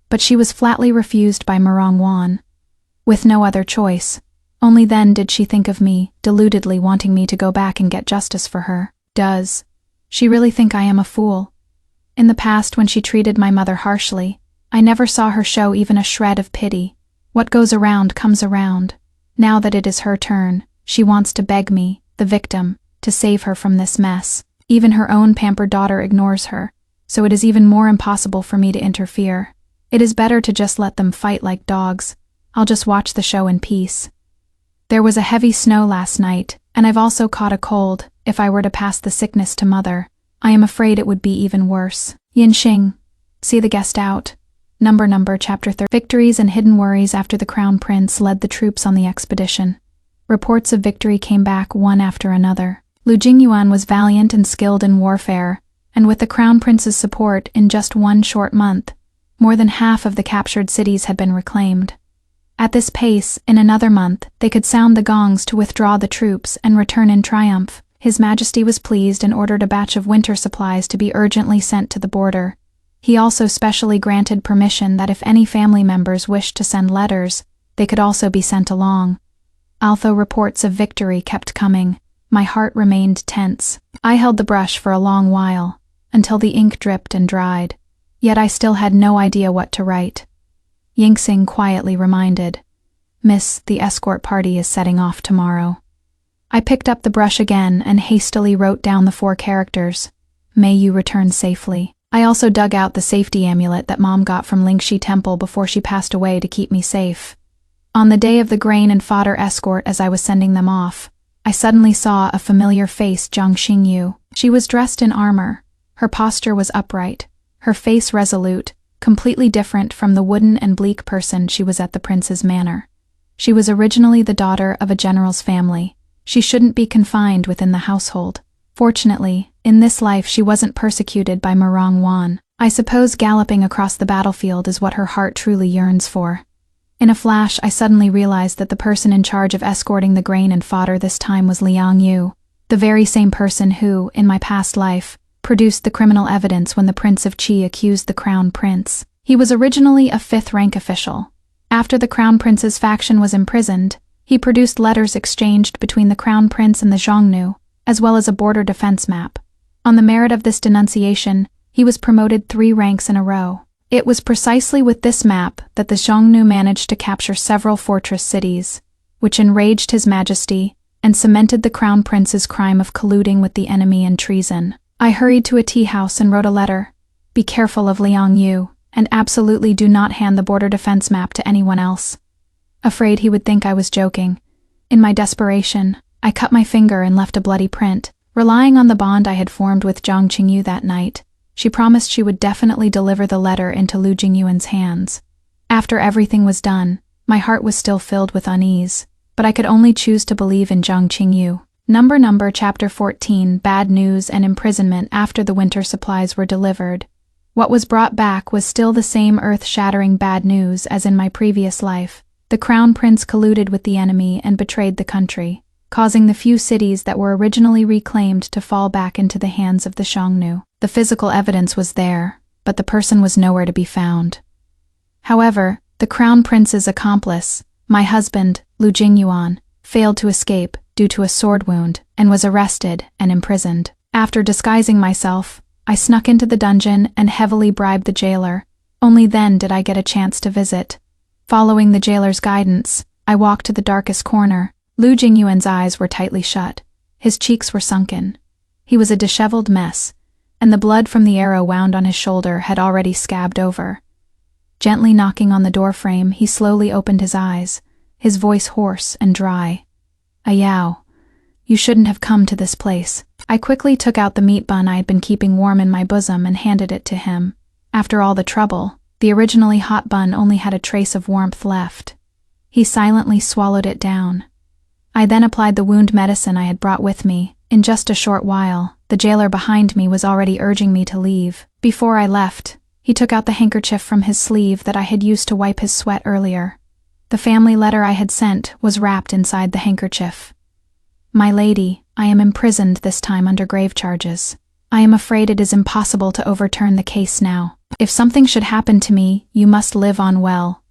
S1: but she was flatly refused by Murong-Wan. With no other choice, only then did she think of me, deludedly wanting me to go back and get justice for her. Does she really think I am a fool? In the past, when she treated my mother harshly, I never saw her show even a shred of pity. What goes around comes around. Now that it is her turn, she wants to beg me, the victim, to save her from this mess. Even her own pampered daughter ignores her, so it is even more impossible for me to interfere. It is better to just let them fight like dogs. I'll just watch the show in peace. There was a heavy snow last night, and I've also caught a cold. If I were to pass the sickness to mother, I am afraid it would be even worse. Yinxing, see the guest out. Number Chapter 30. Victories and hidden worries after the Crown Prince led the troops on the expedition. Reports of victory came back one after another. Lu Jingyuan was valiant and skilled in warfare, and with the Crown Prince's support, in just one short month, more than half of the captured cities had been reclaimed. At this pace, in another month, they could sound the gongs to withdraw the troops and return in triumph. His Majesty was pleased and ordered a batch of winter supplies to be urgently sent to the border. He also specially granted permission that if any family members wished to send letters, they could also be sent along. Although reports of victory kept coming, my heart remained tense. I held the brush for a long while, until the ink dripped and dried, yet I still had no idea what to write. Yinxing quietly reminded, "Miss, the escort party is setting off tomorrow." I picked up the brush again and hastily wrote down the 4 characters, "May you return safely." I also dug out the safety amulet that Mom got from Lingxi Temple before she passed away to keep me safe. On the day of the grain and fodder escort, as I was sending them off, I suddenly saw a familiar face, Zhang Xingyu. She was dressed in armor. Her posture was upright, her face resolute, completely different from the wooden and bleak person she was at the prince's manor. She was originally the daughter of a general's family. She shouldn't be confined within the household. Fortunately, in this life she wasn't persecuted by Murong-Wan. I suppose galloping across the battlefield is what her heart truly yearns for. In a flash, I suddenly realized that the person in charge of escorting the grain and fodder this time was Liang Yu, the very same person who, in my past life, produced the criminal evidence when the Prince of Qi accused the Crown Prince. He was originally a 5th rank official. After the Crown Prince's faction was imprisoned, he produced letters exchanged between the Crown Prince and the Xiongnu, as well as a border defense map. On the merit of this denunciation, he was promoted 3 ranks in a row. It was precisely with this map that the Xiongnu managed to capture several fortress cities, which enraged His Majesty and cemented the Crown Prince's crime of colluding with the enemy in treason. I hurried to a tea house and wrote a letter. Be careful of Liang Yu, and absolutely do not hand the border defense map to anyone else. Afraid he would think I was joking. In my desperation, I cut my finger and left a bloody print. Relying on the bond I had formed with Zhang Qingyu that night, she promised she would definitely deliver the letter into Lu Jingyuan's hands. After everything was done, my heart was still filled with unease, but I could only choose to believe in Zhang Qingyu. Chapter 14. Bad news and imprisonment after the winter supplies were delivered. What was brought back was still the same earth-shattering bad news as in my previous life. The crown prince colluded with the enemy and betrayed the country, causing the few cities that were originally reclaimed to fall back into the hands of the Xiongnu. The physical evidence was there, but the person was nowhere to be found. However, the crown prince's accomplice, my husband, Lu Jingyuan, failed to escape due to a sword wound and was arrested and imprisoned. After disguising myself, I snuck into the dungeon and heavily bribed the jailer. Only then did I get a chance to visit. Following the jailer's guidance, I walked to the darkest corner. Lu Jingyuan's eyes were tightly shut. His cheeks were sunken. He was a disheveled mess, and the blood from the arrow wound on his shoulder had already scabbed over. Gently knocking on the doorframe, he slowly opened his eyes, his voice hoarse and dry. "Ayao, you shouldn't have come to this place." I quickly took out the meat bun I had been keeping warm in my bosom and handed it to him. After all the trouble, the originally hot bun only had a trace of warmth left. He silently swallowed it down. I then applied the wound medicine I had brought with me. In just a short while, the jailer behind me was already urging me to leave. Before I left, he took out the handkerchief from his sleeve that I had used to wipe his sweat earlier. The family letter I had sent was wrapped inside the handkerchief. "My lady, I am imprisoned this time under grave charges. I am afraid it is impossible to overturn the case now. If something should happen to me, you must live on well."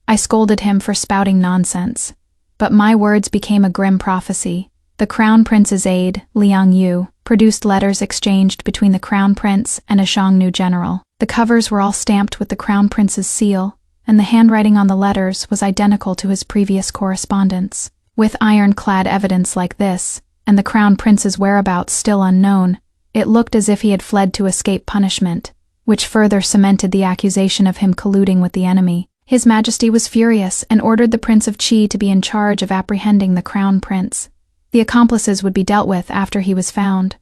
S1: I scolded him for spouting nonsense, but my words became a grim prophecy. The crown prince's aide, Liang Yu, produced letters exchanged between the crown prince and a Xiongnu general. The covers were all stamped with the crown prince's seal, and the handwriting on the letters was identical to his previous correspondence. With ironclad evidence like this, and the crown prince's whereabouts still unknown, it looked as if he had fled to escape punishment, which further cemented the accusation of him colluding with the enemy. His Majesty was furious and ordered the Prince of Qi to be in charge of apprehending the crown prince. The accomplices would be dealt with after he was found.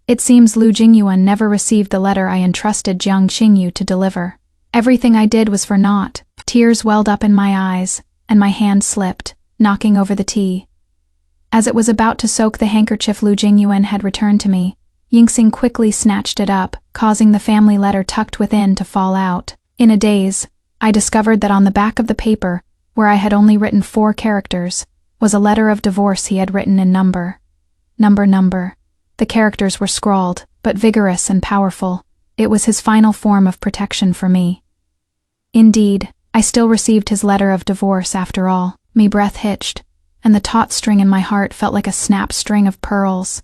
S1: It seems Lu Jingyuan never received the letter I entrusted Jiang Qingyu to deliver. Everything I did was for naught. Tears welled up in my eyes, and my hand slipped, knocking over the tea. As it was about to soak the handkerchief Lu Jingyuan had returned to me, Yingxing quickly snatched it up, causing the family letter tucked within to fall out. In a daze, I discovered that on the back of the paper, where I had only written 4 characters, was a letter of divorce he had written in number. Number. The characters were scrawled, but vigorous and powerful. It was his final form of protection for me. Indeed, I still received his letter of divorce after all. Me breath hitched, and the taut string in my heart felt like a snapped string of pearls.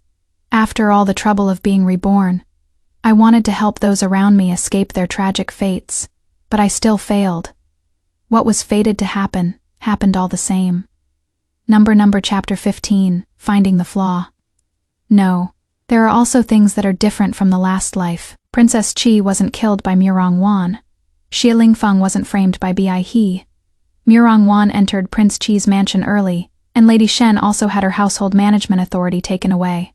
S1: After all the trouble of being reborn, I wanted to help those around me escape their tragic fates, but I still failed. What was fated to happen, happened all the same. Number Chapter 15, Finding the Flaw. No, there are also things that are different from the last life. Princess Qi wasn't killed by Murong Wan. Xie Lingfeng wasn't framed by Bi He. Murong Wan entered Prince Qi's mansion early, and Lady Shen also had her household management authority taken away.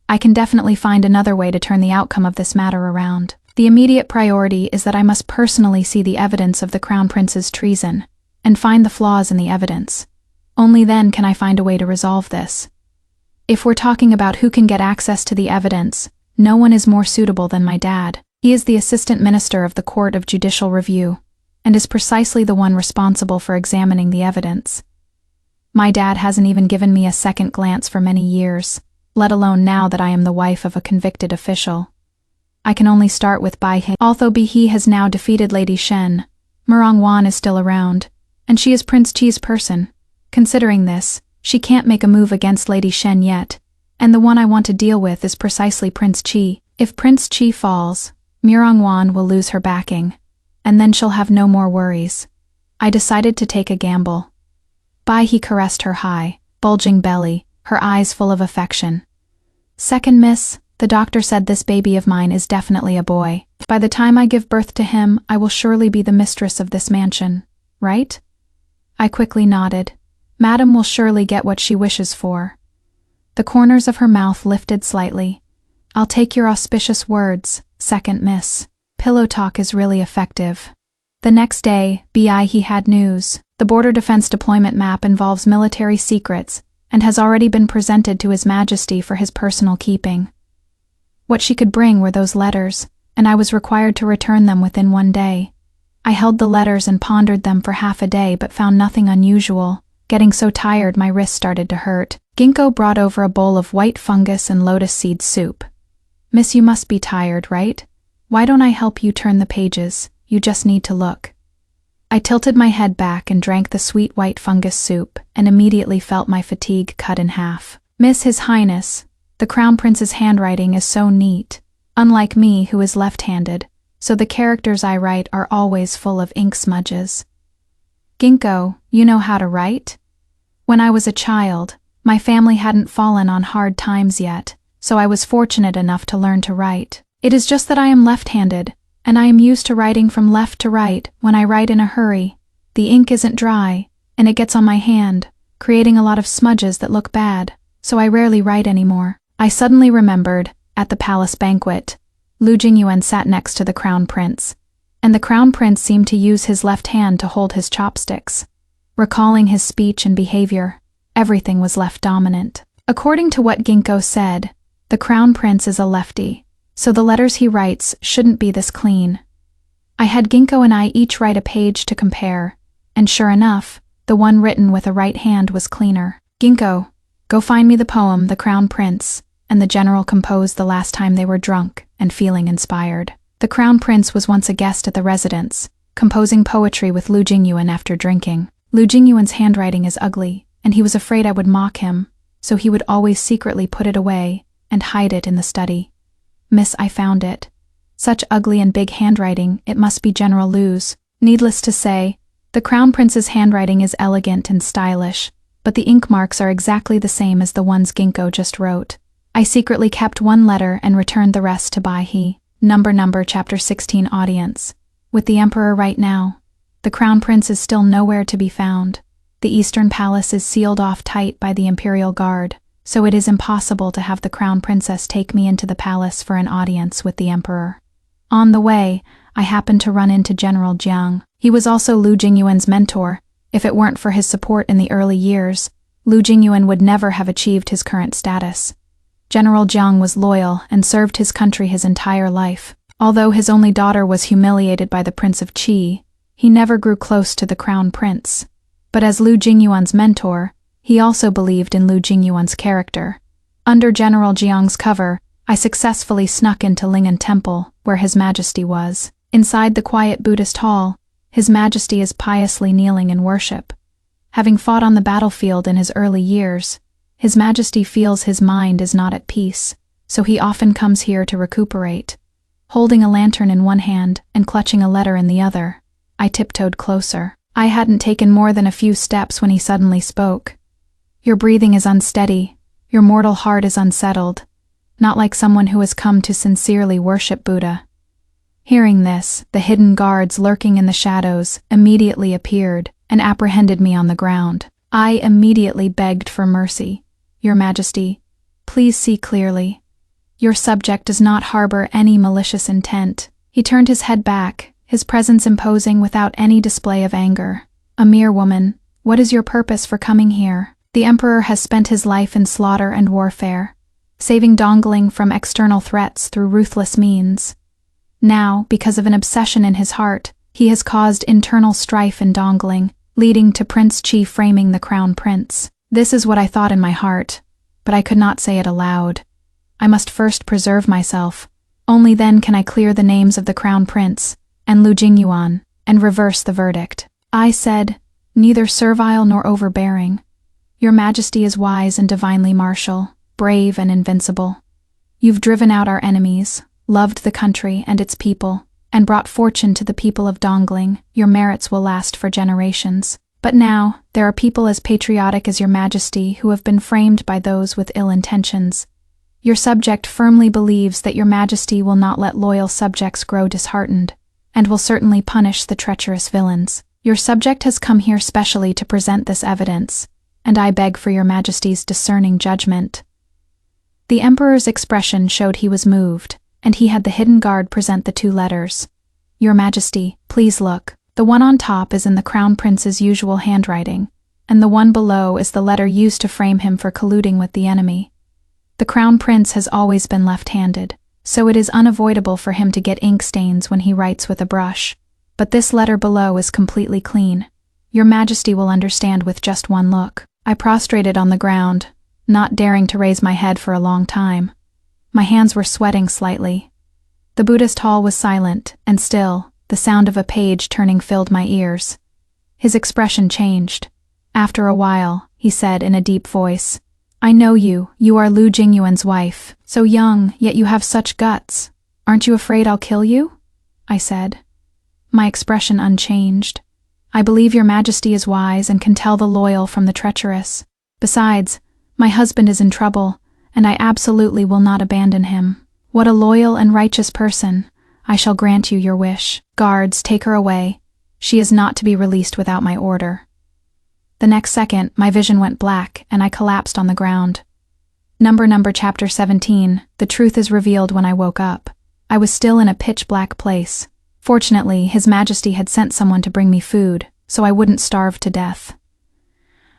S1: I can definitely find another way to turn the outcome of this matter around. The immediate priority is that I must personally see the evidence of the Crown Prince's treason, and find the flaws in the evidence. Only then can I find a way to resolve this. If we're talking about who can get access to the evidence, no one is more suitable than my dad. He is the assistant minister of the Court of Judicial Review, and is precisely the one responsible for examining the evidence. My dad hasn't even given me a second glance for many years, let alone now that I am the wife of a convicted official. I can only start with Bai He. Although Bi He has now defeated Lady Shen, Murong Wan is still around, and she is Prince Qi's person. Considering this, she can't make a move against Lady Shen yet, and the one I want to deal with is precisely Prince Qi. If Prince Qi falls, Murong Wan will lose her backing, and then she'll have no more worries. I decided to take a gamble. Bai He caressed her high, bulging belly, her eyes full of affection. "Second miss, the doctor said this baby of mine is definitely a boy. By the time I give birth to him, I will surely be the mistress of this mansion, right?" I quickly nodded. Madam will surely get what she wishes for. The corners of her mouth lifted slightly. "I'll take your auspicious words, second miss. Pillow talk is really effective." The next day, He had news. The border defense deployment map involves military secrets and has already been presented to His Majesty for his personal keeping. What she could bring were those letters, and I was required to return them within 1 day. I held the letters and pondered them for half a day but found nothing unusual. Getting so tired my wrist started to hurt. Ginkgo brought over a bowl of white fungus and lotus seed soup. "Miss, you must be tired, right? Why don't I help you turn the pages? You just need to look." I tilted my head back and drank the sweet white fungus soup and immediately felt my fatigue cut in half. "Miss, His Highness, the Crown Prince's handwriting is so neat. Unlike me, who is left-handed, so the characters I write are always full of ink smudges." "Ginkgo, you know how to write?" "When I was a child, my family hadn't fallen on hard times yet, so I was fortunate enough to learn to write. It is just that I am left-handed, and I am used to writing from left to right. When I write in a hurry, the ink isn't dry, and it gets on my hand, creating a lot of smudges that look bad, so I rarely write anymore." I suddenly remembered, at the palace banquet, Lu Jingyuan sat next to the Crown Prince, and the Crown Prince seemed to use his left hand to hold his chopsticks. Recalling his speech and behavior, everything was left dominant. According to what Ginkgo said, the Crown Prince is a lefty, so the letters he writes shouldn't be this clean. I had Ginkgo and I each write a page to compare, and sure enough, the one written with a right hand was cleaner. "Ginkgo, go find me the poem The Crown Prince," and the general composed the last time they were drunk and feeling inspired. The Crown Prince was once a guest at the residence, composing poetry with Lu Jingyuan after drinking. Lu Jingyuan's handwriting is ugly, and he was afraid I would mock him, so he would always secretly put it away and hide it in the study. "Miss, I found it. Such ugly and big handwriting, it must be General Lu's." Needless to say, the Crown Prince's handwriting is elegant and stylish, but the ink marks are exactly the same as the ones Ginkgo just wrote. I secretly kept one letter and returned the rest to Bai He. Number Chapter 16 Audience. With the Emperor right now, the Crown Prince is still nowhere to be found. The Eastern Palace is sealed off tight by the Imperial Guard, so it is impossible to have the Crown Princess take me into the palace for an audience with the Emperor. On the way, I happened to run into General Jiang. He was also Lu Jingyuan's mentor. If it weren't for his support in the early years, Lu Jingyuan would never have achieved his current status. General Jiang was loyal and served his country his entire life. Although his only daughter was humiliated by the Prince of Qi, he never grew close to the Crown Prince. But as Lu Jingyuan's mentor, he also believed in Lu Jingyuan's character. Under General Jiang's cover, I successfully snuck into Ling'an Temple, where His Majesty was. Inside the quiet Buddhist hall, His Majesty is piously kneeling in worship. Having fought on the battlefield in his early years, His Majesty feels his mind is not at peace, so he often comes here to recuperate. Holding a lantern in one hand and clutching a letter in the other, I tiptoed closer. I hadn't taken more than a few steps when he suddenly spoke. "Your breathing is unsteady, your mortal heart is unsettled, not like someone who has come to sincerely worship Buddha." Hearing this, the hidden guards lurking in the shadows immediately appeared and apprehended me on the ground. I immediately begged for mercy. "Your Majesty, please see clearly. Your subject does not harbor any malicious intent." He turned his head back, his presence imposing without any display of anger. "A mere woman, what is your purpose for coming here? The Emperor has spent his life in slaughter and warfare, saving Dongling from external threats through ruthless means. Now, because of an obsession in his heart, he has caused internal strife in Dongling, leading to Prince Qi framing the Crown Prince. This is what I thought in my heart, but I could not say it aloud. I must first preserve myself. Only then can I clear the names of the Crown Prince and Lu Jingyuan and reverse the verdict." I said, "Neither servile nor overbearing. Your Majesty is wise and divinely martial, brave and invincible. You've driven out our enemies, loved the country and its people, and brought fortune to the people of Dongling. Your merits will last for generations. But now, there are people as patriotic as your Majesty who have been framed by those with ill intentions. Your subject firmly believes that your Majesty will not let loyal subjects grow disheartened, and will certainly punish the treacherous villains. Your subject has come here specially to present this evidence, and I beg for your Majesty's discerning judgment." The Emperor's expression showed he was moved, and he had the hidden guard present the two letters. "Your Majesty, please look. The one on top is in the Crown Prince's usual handwriting, and the one below is the letter used to frame him for colluding with the enemy. The Crown Prince has always been left-handed, so it is unavoidable for him to get ink stains when he writes with a brush. But this letter below is completely clean. Your Majesty will understand with just one look." I prostrated on the ground, not daring to raise my head for a long time. My hands were sweating slightly. The Buddhist hall was silent and still. The sound of a page turning filled my ears. His expression changed. After a while, he said in a deep voice, "I know you. You are Lu Jingyuan's wife. So young, yet you have such guts. Aren't you afraid I'll kill you?" I said. My expression unchanged. "I believe your Majesty is wise and can tell the loyal from the treacherous. Besides, my husband is in trouble, and I absolutely will not abandon him. What a loyal and righteous person. I shall grant you your wish. Guards, take her away. She is not to be released without my order." The next second, my vision went black, and I collapsed on the ground. Number Chapter 17. The truth is revealed when I woke up. I was still in a pitch-black place. Fortunately, His Majesty had sent someone to bring me food, so I wouldn't starve to death.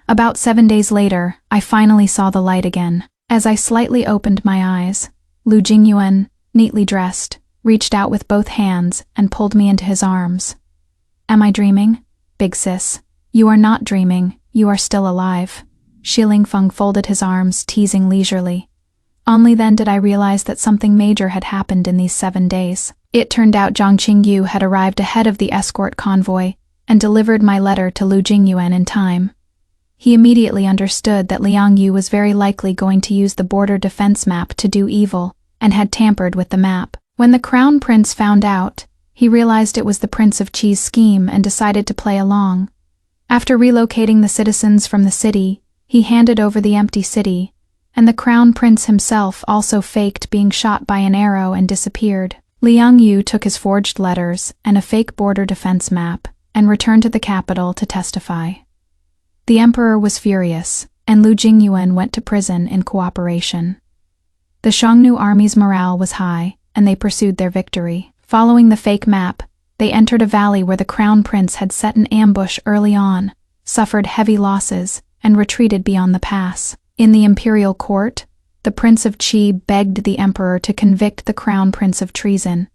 S1: About 7 days later, I finally saw the light again. As I slightly opened my eyes, Lu Jingyuan, neatly dressed, reached out with both hands and pulled me into his arms. "Am I dreaming? Big sis, you are not dreaming, you are still alive." Shi Lingfeng folded his arms, teasing leisurely. Only then did I realize that something major had happened in these 7 days. It turned out Zhang Qingyu had arrived ahead of the escort convoy and delivered my letter to Lu Jingyuan in time. He immediately understood that Liang Yu was very likely going to use the border defense map to do evil, and had tampered with the map. When the Crown Prince found out, he realized it was the Prince of Qi's scheme and decided to play along. After relocating the citizens from the city, he handed over the empty city, and the Crown Prince himself also faked being shot by an arrow and disappeared. Liang Yu took his forged letters and a fake border defense map and returned to the capital to testify. The emperor was furious, and Lu Jingyuan went to prison in cooperation. The Xiongnu army's morale was high, and they pursued their victory. Following the fake map, they entered a valley where the Crown Prince had set an ambush early on, suffered heavy losses, and retreated beyond the pass. In the imperial court, the Prince of Qi begged the emperor to convict the Crown Prince of treason,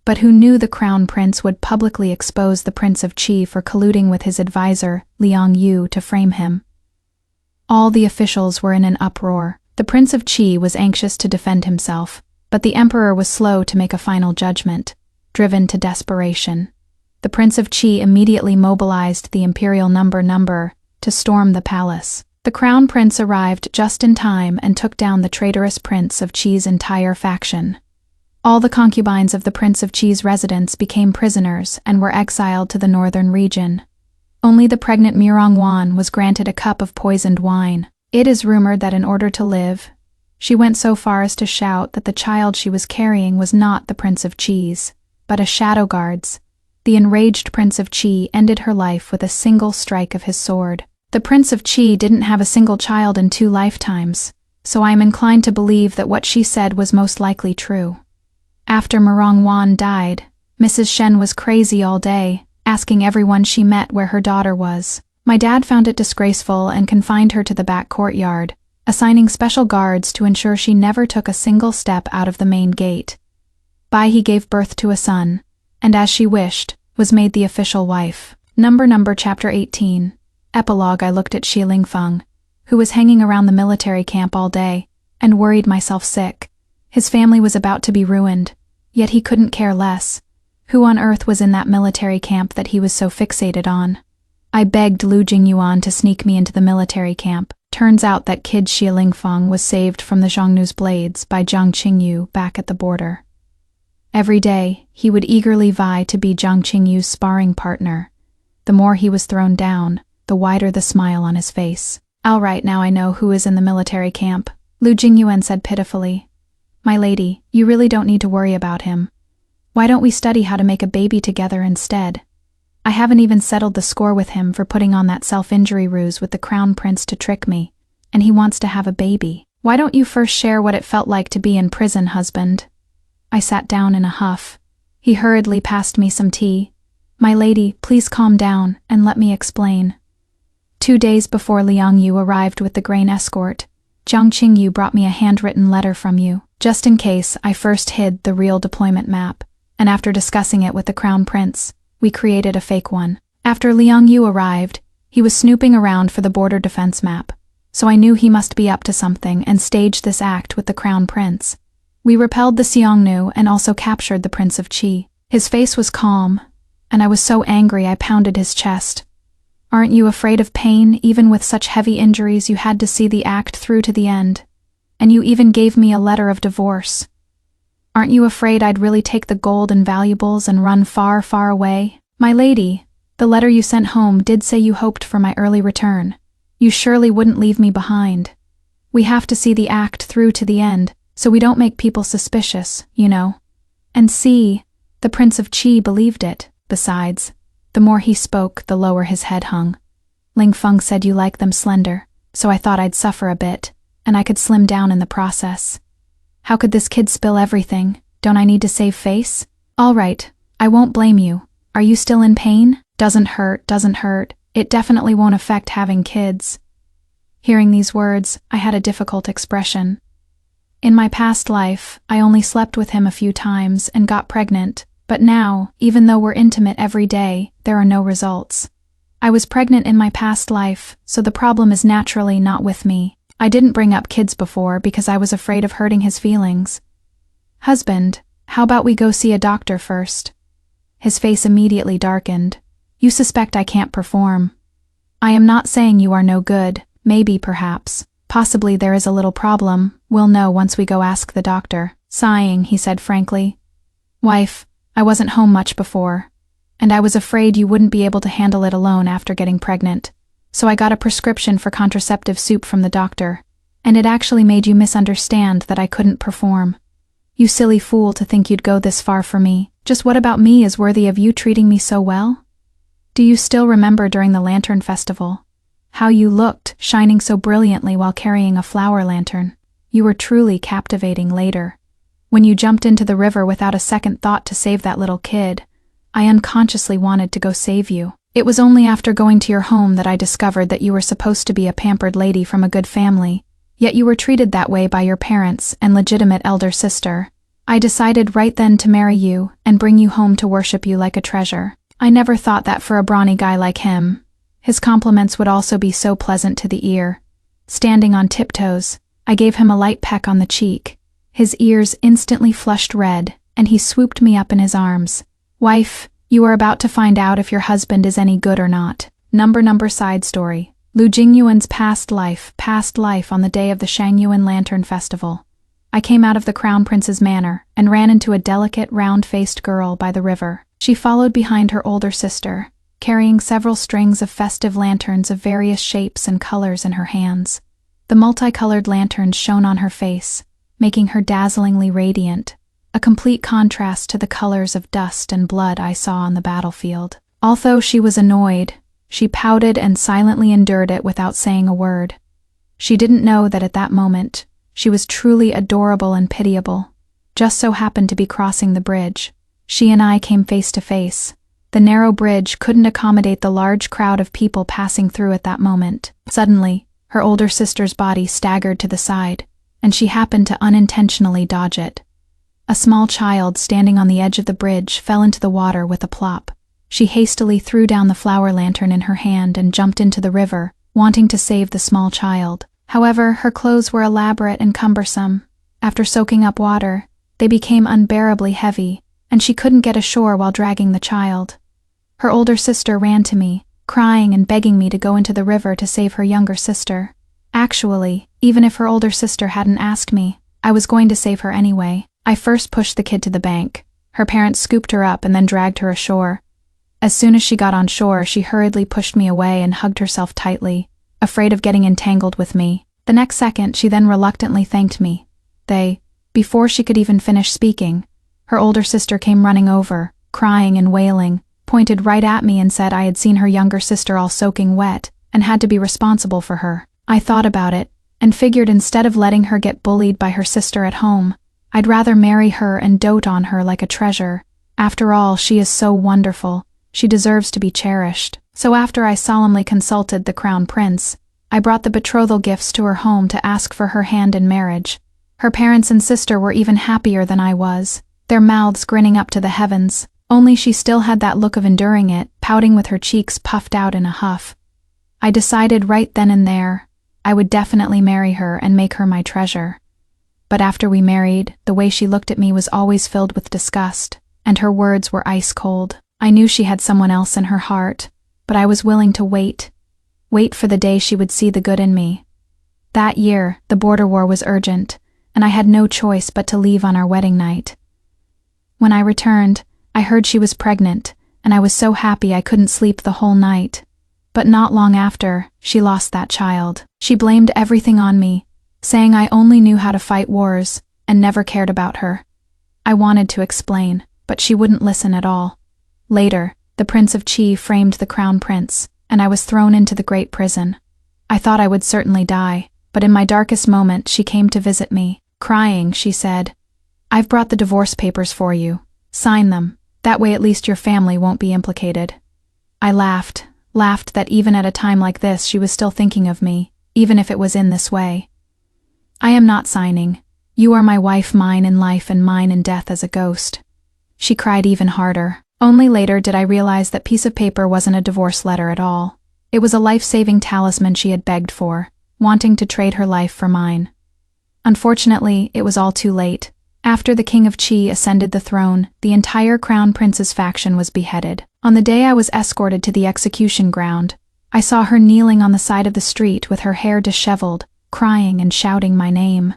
S1: but who knew the Crown Prince would publicly expose the Prince of Qi for colluding with his advisor, Liang Yu, to frame him. All the officials were in an uproar. The Prince of Qi was anxious to defend himself, but the emperor was slow to make a final judgment, driven to desperation. The Prince of Qi immediately mobilized the imperial number to storm the palace. The Crown Prince arrived just in time and took down the traitorous Prince of Qi's entire faction. All the concubines of the Prince of Qi's residence became prisoners and were exiled to the northern region. Only the pregnant Mirong Wan was granted a cup of poisoned wine. It is rumored that in order to live, she went so far as to shout that the child she was carrying was not the Prince of Qi's, but a shadow guard's. The enraged Prince of Qi ended her life with a single strike of his sword. The Prince of Qi didn't have a single child in 2 lifetimes, so I am inclined to believe that what she said was most likely true. After Mirong Wan died, Mrs. Shen was crazy all day, asking everyone she met where her daughter was. My dad found it disgraceful and confined her to the back courtyard, assigning special guards to ensure she never took a single step out of the main gate. He gave birth to a son, and as she wished, was made the official wife. Number Chapter 18. Epilogue. I looked at Shi Lingfeng, who was hanging around the military camp all day, and worried myself sick. His family was about to be ruined, yet he couldn't care less. Who on earth was in that military camp that he was so fixated on? I begged Lu Jingyuan to sneak me into the military camp. Turns out that kid Shi Lingfeng was saved from the Xiongnu's blades by Zhang Qingyu back at the border. Every day, he would eagerly vie to be Zhang Qingyu's sparring partner. The more he was thrown down, the wider the smile on his face. "All right, now I know who is in the military camp," Lu Jingyuan said pitifully. "My lady, you really don't need to worry about him. Why don't we study how to make a baby together instead? I haven't even settled the score with him for putting on that self-injury ruse with the Crown Prince to trick me, and he wants to have a baby. Why don't you first share what it felt like to be in prison, husband?" I sat down in a huff. He hurriedly passed me some tea. "My lady, please calm down and let me explain. 2 days before Liang Yu arrived with the grain escort, Zhang Qingyu brought me a handwritten letter from you. Just in case, I first hid the real deployment map, and after discussing it with the Crown Prince, we created a fake one. After Liang Yu arrived, he was snooping around for the border defense map, so I knew he must be up to something and staged this act with the crown prince. We repelled the Xiongnu and also captured the Prince of Qi. His face was calm, and I was so angry I pounded his chest. Aren't you afraid of pain? Even with such heavy injuries, you had to see the act through to the end. And you even gave me a letter of divorce. Aren't you afraid I'd really take the gold and valuables and run far, far away? My lady, the letter you sent home did say you hoped for my early return. You surely wouldn't leave me behind. We have to see the act through to the end, so we don't make people suspicious, you know. And see, the Prince of Qi believed it. Besides, the more he spoke, the lower his head hung. Ling Feng said you like them slender, so I thought I'd suffer a bit, and I could slim down in the process. How could this kid spill everything? Don't I need to save face? All right, I won't blame you. Are you still in pain? Doesn't hurt. It definitely won't affect having kids. Hearing these words, I had a difficult expression. In my past life, I only slept with him a few times and got pregnant, but now, even though we're intimate every day, there are no results. I was pregnant in my past life, so the problem is naturally not with me. I didn't bring up kids before because I was afraid of hurting his feelings. Husband, how about we go see a doctor first? His face immediately darkened. You suspect I can't perform. I am not saying you are no good, maybe perhaps. Possibly there is a little problem, we'll know once we go ask the doctor. Sighing, he said frankly. Wife, I wasn't home much before, and I was afraid you wouldn't be able to handle it alone after getting pregnant. So I got a prescription for contraceptive soup from the doctor, and it actually made you misunderstand that I couldn't perform. You silly fool to think you'd go this far for me. Just what about me is worthy of you treating me so well? Do you still remember during the Lantern Festival? How you looked, shining so brilliantly while carrying a flower lantern. You were truly captivating later. When you jumped into the river without a second thought to save that little kid, I unconsciously wanted to go save you. It was only after going to your home that I discovered that you were supposed to be a pampered lady from a good family, yet you were treated that way by your parents and legitimate elder sister. I decided right then to marry you and bring you home to worship you like a treasure. I never thought that for a brawny guy like him. His compliments would also be so pleasant to the ear. Standing on tiptoes, I gave him a light peck on the cheek. His ears instantly flushed red, and he swooped me up in his arms. Wife, you are about to find out if your husband is any good or not. Number side story. Lu Jingyuan's past life on the day of the Shangyuan Lantern Festival. I came out of the Crown Prince's manor and ran into a delicate, round-faced girl by the river. She followed behind her older sister, carrying several strings of festive lanterns of various shapes and colors in her hands. The multicolored lanterns shone on her face, making her dazzlingly radiant, a complete contrast to the colors of dust and blood I saw on the battlefield. Although she was annoyed, she pouted and silently endured it without saying a word. She didn't know that at that moment, she was truly adorable and pitiable. Just so happened to be crossing the bridge. She and I came face to face. The narrow bridge couldn't accommodate the large crowd of people passing through at that moment. Suddenly, her older sister's body staggered to the side, and she happened to unintentionally dodge it. A small child standing on the edge of the bridge fell into the water with a plop. She hastily threw down the flower lantern in her hand and jumped into the river, wanting to save the small child. However, her clothes were elaborate and cumbersome. After soaking up water, they became unbearably heavy, and she couldn't get ashore while dragging the child. Her older sister ran to me, crying and begging me to go into the river to save her younger sister. Actually, even if her older sister hadn't asked me, I was going to save her anyway. I first pushed the kid to the bank. Her parents scooped her up and then dragged her ashore. As soon as she got on shore, she hurriedly pushed me away and hugged herself tightly, afraid of getting entangled with me. The next second, she then reluctantly thanked me. Before she could even finish speaking, her older sister came running over, crying and wailing, pointed right at me and said I had seen her younger sister all soaking wet and had to be responsible for her. I thought about it and figured instead of letting her get bullied by her sister at home, I'd rather marry her and dote on her like a treasure. After all, she is so wonderful. She deserves to be cherished. So after I solemnly consulted the Crown Prince, I brought the betrothal gifts to her home to ask for her hand in marriage. Her parents and sister were even happier than I was, their mouths grinning up to the heavens. Only she still had that look of enduring it, pouting with her cheeks puffed out in a huff. I decided right then and there, I would definitely marry her and make her my treasure. But after we married, the way she looked at me was always filled with disgust, and her words were ice cold. I knew she had someone else in her heart, but I was willing to wait for the day she would see the good in me. That year, the border war was urgent, and I had no choice but to leave on our wedding night. When I returned, I heard she was pregnant, and I was so happy I couldn't sleep the whole night. But not long after, she lost that child. She blamed everything on me, saying I only knew how to fight wars and never cared about her. I wanted to explain, but she wouldn't listen at all. Later, the Prince of Qi framed the crown prince, and I was thrown into the great prison. I thought I would certainly die, but in my darkest moment she came to visit me. Crying, she said, "I've brought the divorce papers for you. Sign them. That way at least your family won't be implicated." I laughed that even at a time like this she was still thinking of me, even if it was in this way. "I am not signing. You are my wife, mine in life and mine in death as a ghost." She cried even harder. Only later did I realize that piece of paper wasn't a divorce letter at all. It was a life-saving talisman she had begged for, wanting to trade her life for mine. Unfortunately, it was all too late. After the King of Qi ascended the throne, the entire Crown Prince's faction was beheaded. On the day I was escorted to the execution ground, I saw her kneeling on the side of the street with her hair disheveled, crying and shouting my name.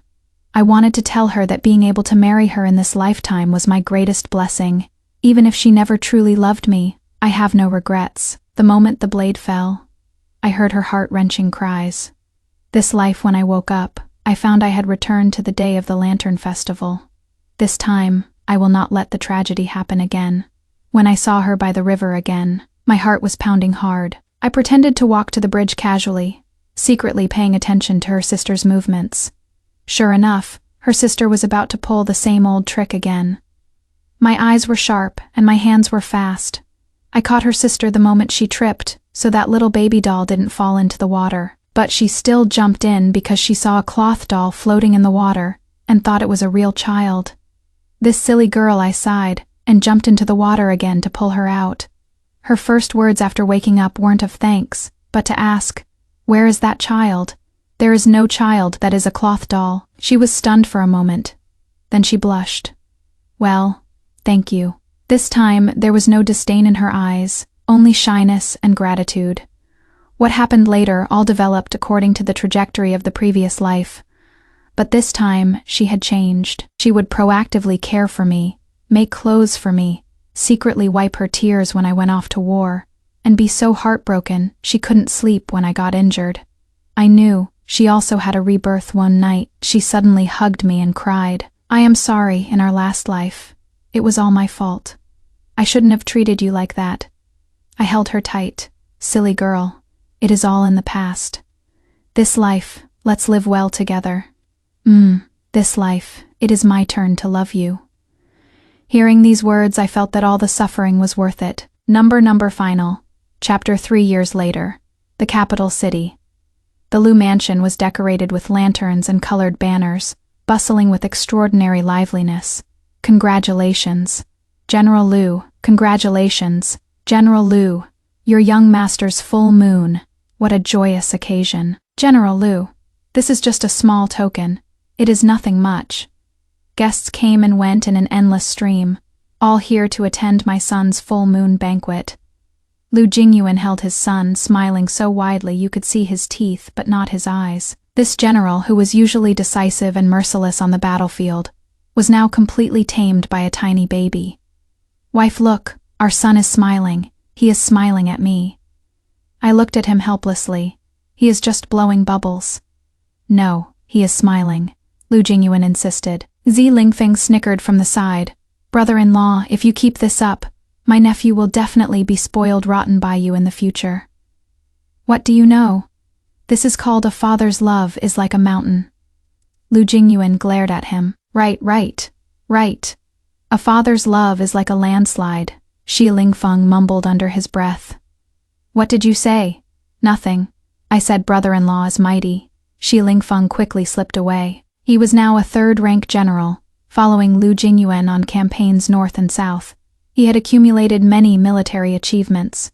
S1: I wanted to tell her that being able to marry her in this lifetime was my greatest blessing. Even if she never truly loved me, I have no regrets. The moment the blade fell, I heard her heart-wrenching cries. This life, when I woke up, I found I had returned to the day of the Lantern Festival. This time, I will not let the tragedy happen again. When I saw her by the river again, my heart was pounding hard. I pretended to walk to the bridge casually, secretly paying attention to her sister's movements. Sure enough, her sister was about to pull the same old trick again. My eyes were sharp and my hands were fast. I caught her sister the moment she tripped, so that little baby doll didn't fall into the water. But she still jumped in because she saw a cloth doll floating in the water and thought it was a real child. This silly girl, I sighed, and jumped into the water again to pull her out. Her first words after waking up weren't of thanks, but to ask, "Where is that child? There is no child that is a cloth doll." She was stunned for a moment. Then she blushed. "Well, thank you." This time, there was no disdain in her eyes, only shyness and gratitude. What happened later all developed according to the trajectory of the previous life. But this time, she had changed. She would proactively care for me, make clothes for me, secretly wipe her tears when I went off to war, and be so heartbroken she couldn't sleep when I got injured. I knew she also had a rebirth. One night, she suddenly hugged me and cried, "I am sorry in our last life. It was all my fault. I shouldn't have treated you like that." I held her tight. "Silly girl. It is all in the past. This life, let's live well together. This life, it is my turn to love you." Hearing these words, I felt that all the suffering was worth it. Number final. Chapter 3 years later. The capital city. The Lu mansion was decorated with lanterns and colored banners, bustling with extraordinary liveliness. "Congratulations, General Lu. Congratulations, General Lu. Your young master's full moon. What a joyous occasion." "General Lu, this is just a small token. It is nothing much." Guests came and went in an endless stream, all here to attend my son's full moon banquet. Lu Jingyuan held his son, smiling so widely you could see his teeth but not his eyes. This general, who was usually decisive and merciless on the battlefield, was now completely tamed by a tiny baby. "Wife, look, our son is smiling. He is smiling at me." I looked at him helplessly. "He is just blowing bubbles." "No, he is smiling," Lu Jingyuan insisted. Zi Lingfeng snickered from the side. "Brother-in-law, if you keep this up, my nephew will definitely be spoiled rotten by you in the future." "What do you know? This is called a father's love is like a mountain." Lu Jingyuan glared at him. Right. A father's love is like a landslide," Shi Lingfeng mumbled under his breath. "What did you say?" "Nothing. I said brother-in-law is mighty." Shi Lingfeng quickly slipped away. He was now a third-rank general, following Lu Jingyuan on campaigns north and south. He had accumulated many military achievements.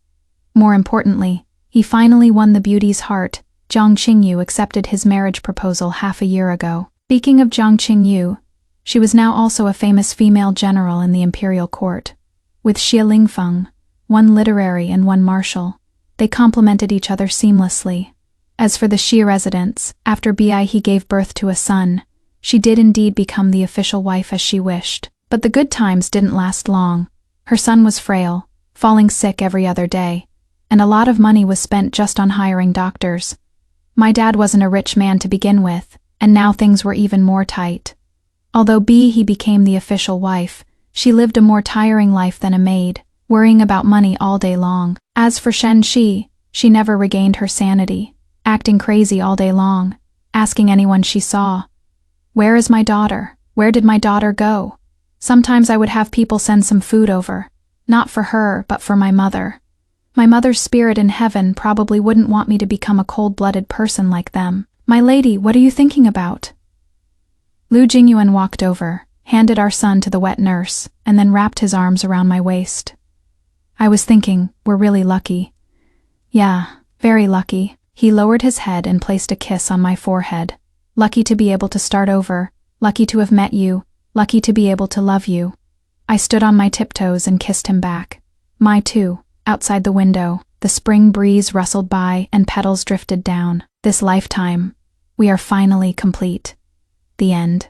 S1: More importantly, he finally won the beauty's heart. Jiang Qingyu accepted his marriage proposal half a year ago. Speaking of Jiang Qingyu, she was now also a famous female general in the imperial court. With Xie Lingfeng, one literary and one martial, they complemented each other seamlessly. As for the Xie residence, after he gave birth to a son, she did indeed become the official wife as she wished. But the good times didn't last long. Her son was frail, falling sick every other day, and a lot of money was spent just on hiring doctors. My dad wasn't a rich man to begin with, and now things were even more tight. Although he became the official wife, she lived a more tiring life than a maid, worrying about money all day long. As for Shen Shi, she never regained her sanity, acting crazy all day long, asking anyone she saw, "Where is my daughter? Where did my daughter go?" Sometimes I would have people send some food over, not for her, but for my mother. My mother's spirit in heaven probably wouldn't want me to become a cold-blooded person like them. "My lady, what are you thinking about?" Lu Jingyuan walked over, handed our son to the wet nurse, and then wrapped his arms around my waist. "I was thinking, we're really lucky." "Yeah, very lucky." He lowered his head and placed a kiss on my forehead. "Lucky to be able to start over, lucky to have met you, lucky to be able to love you." I stood on my tiptoes and kissed him back. My too. Outside the window, the spring breeze rustled by and petals drifted down. This lifetime, we are finally complete. The end.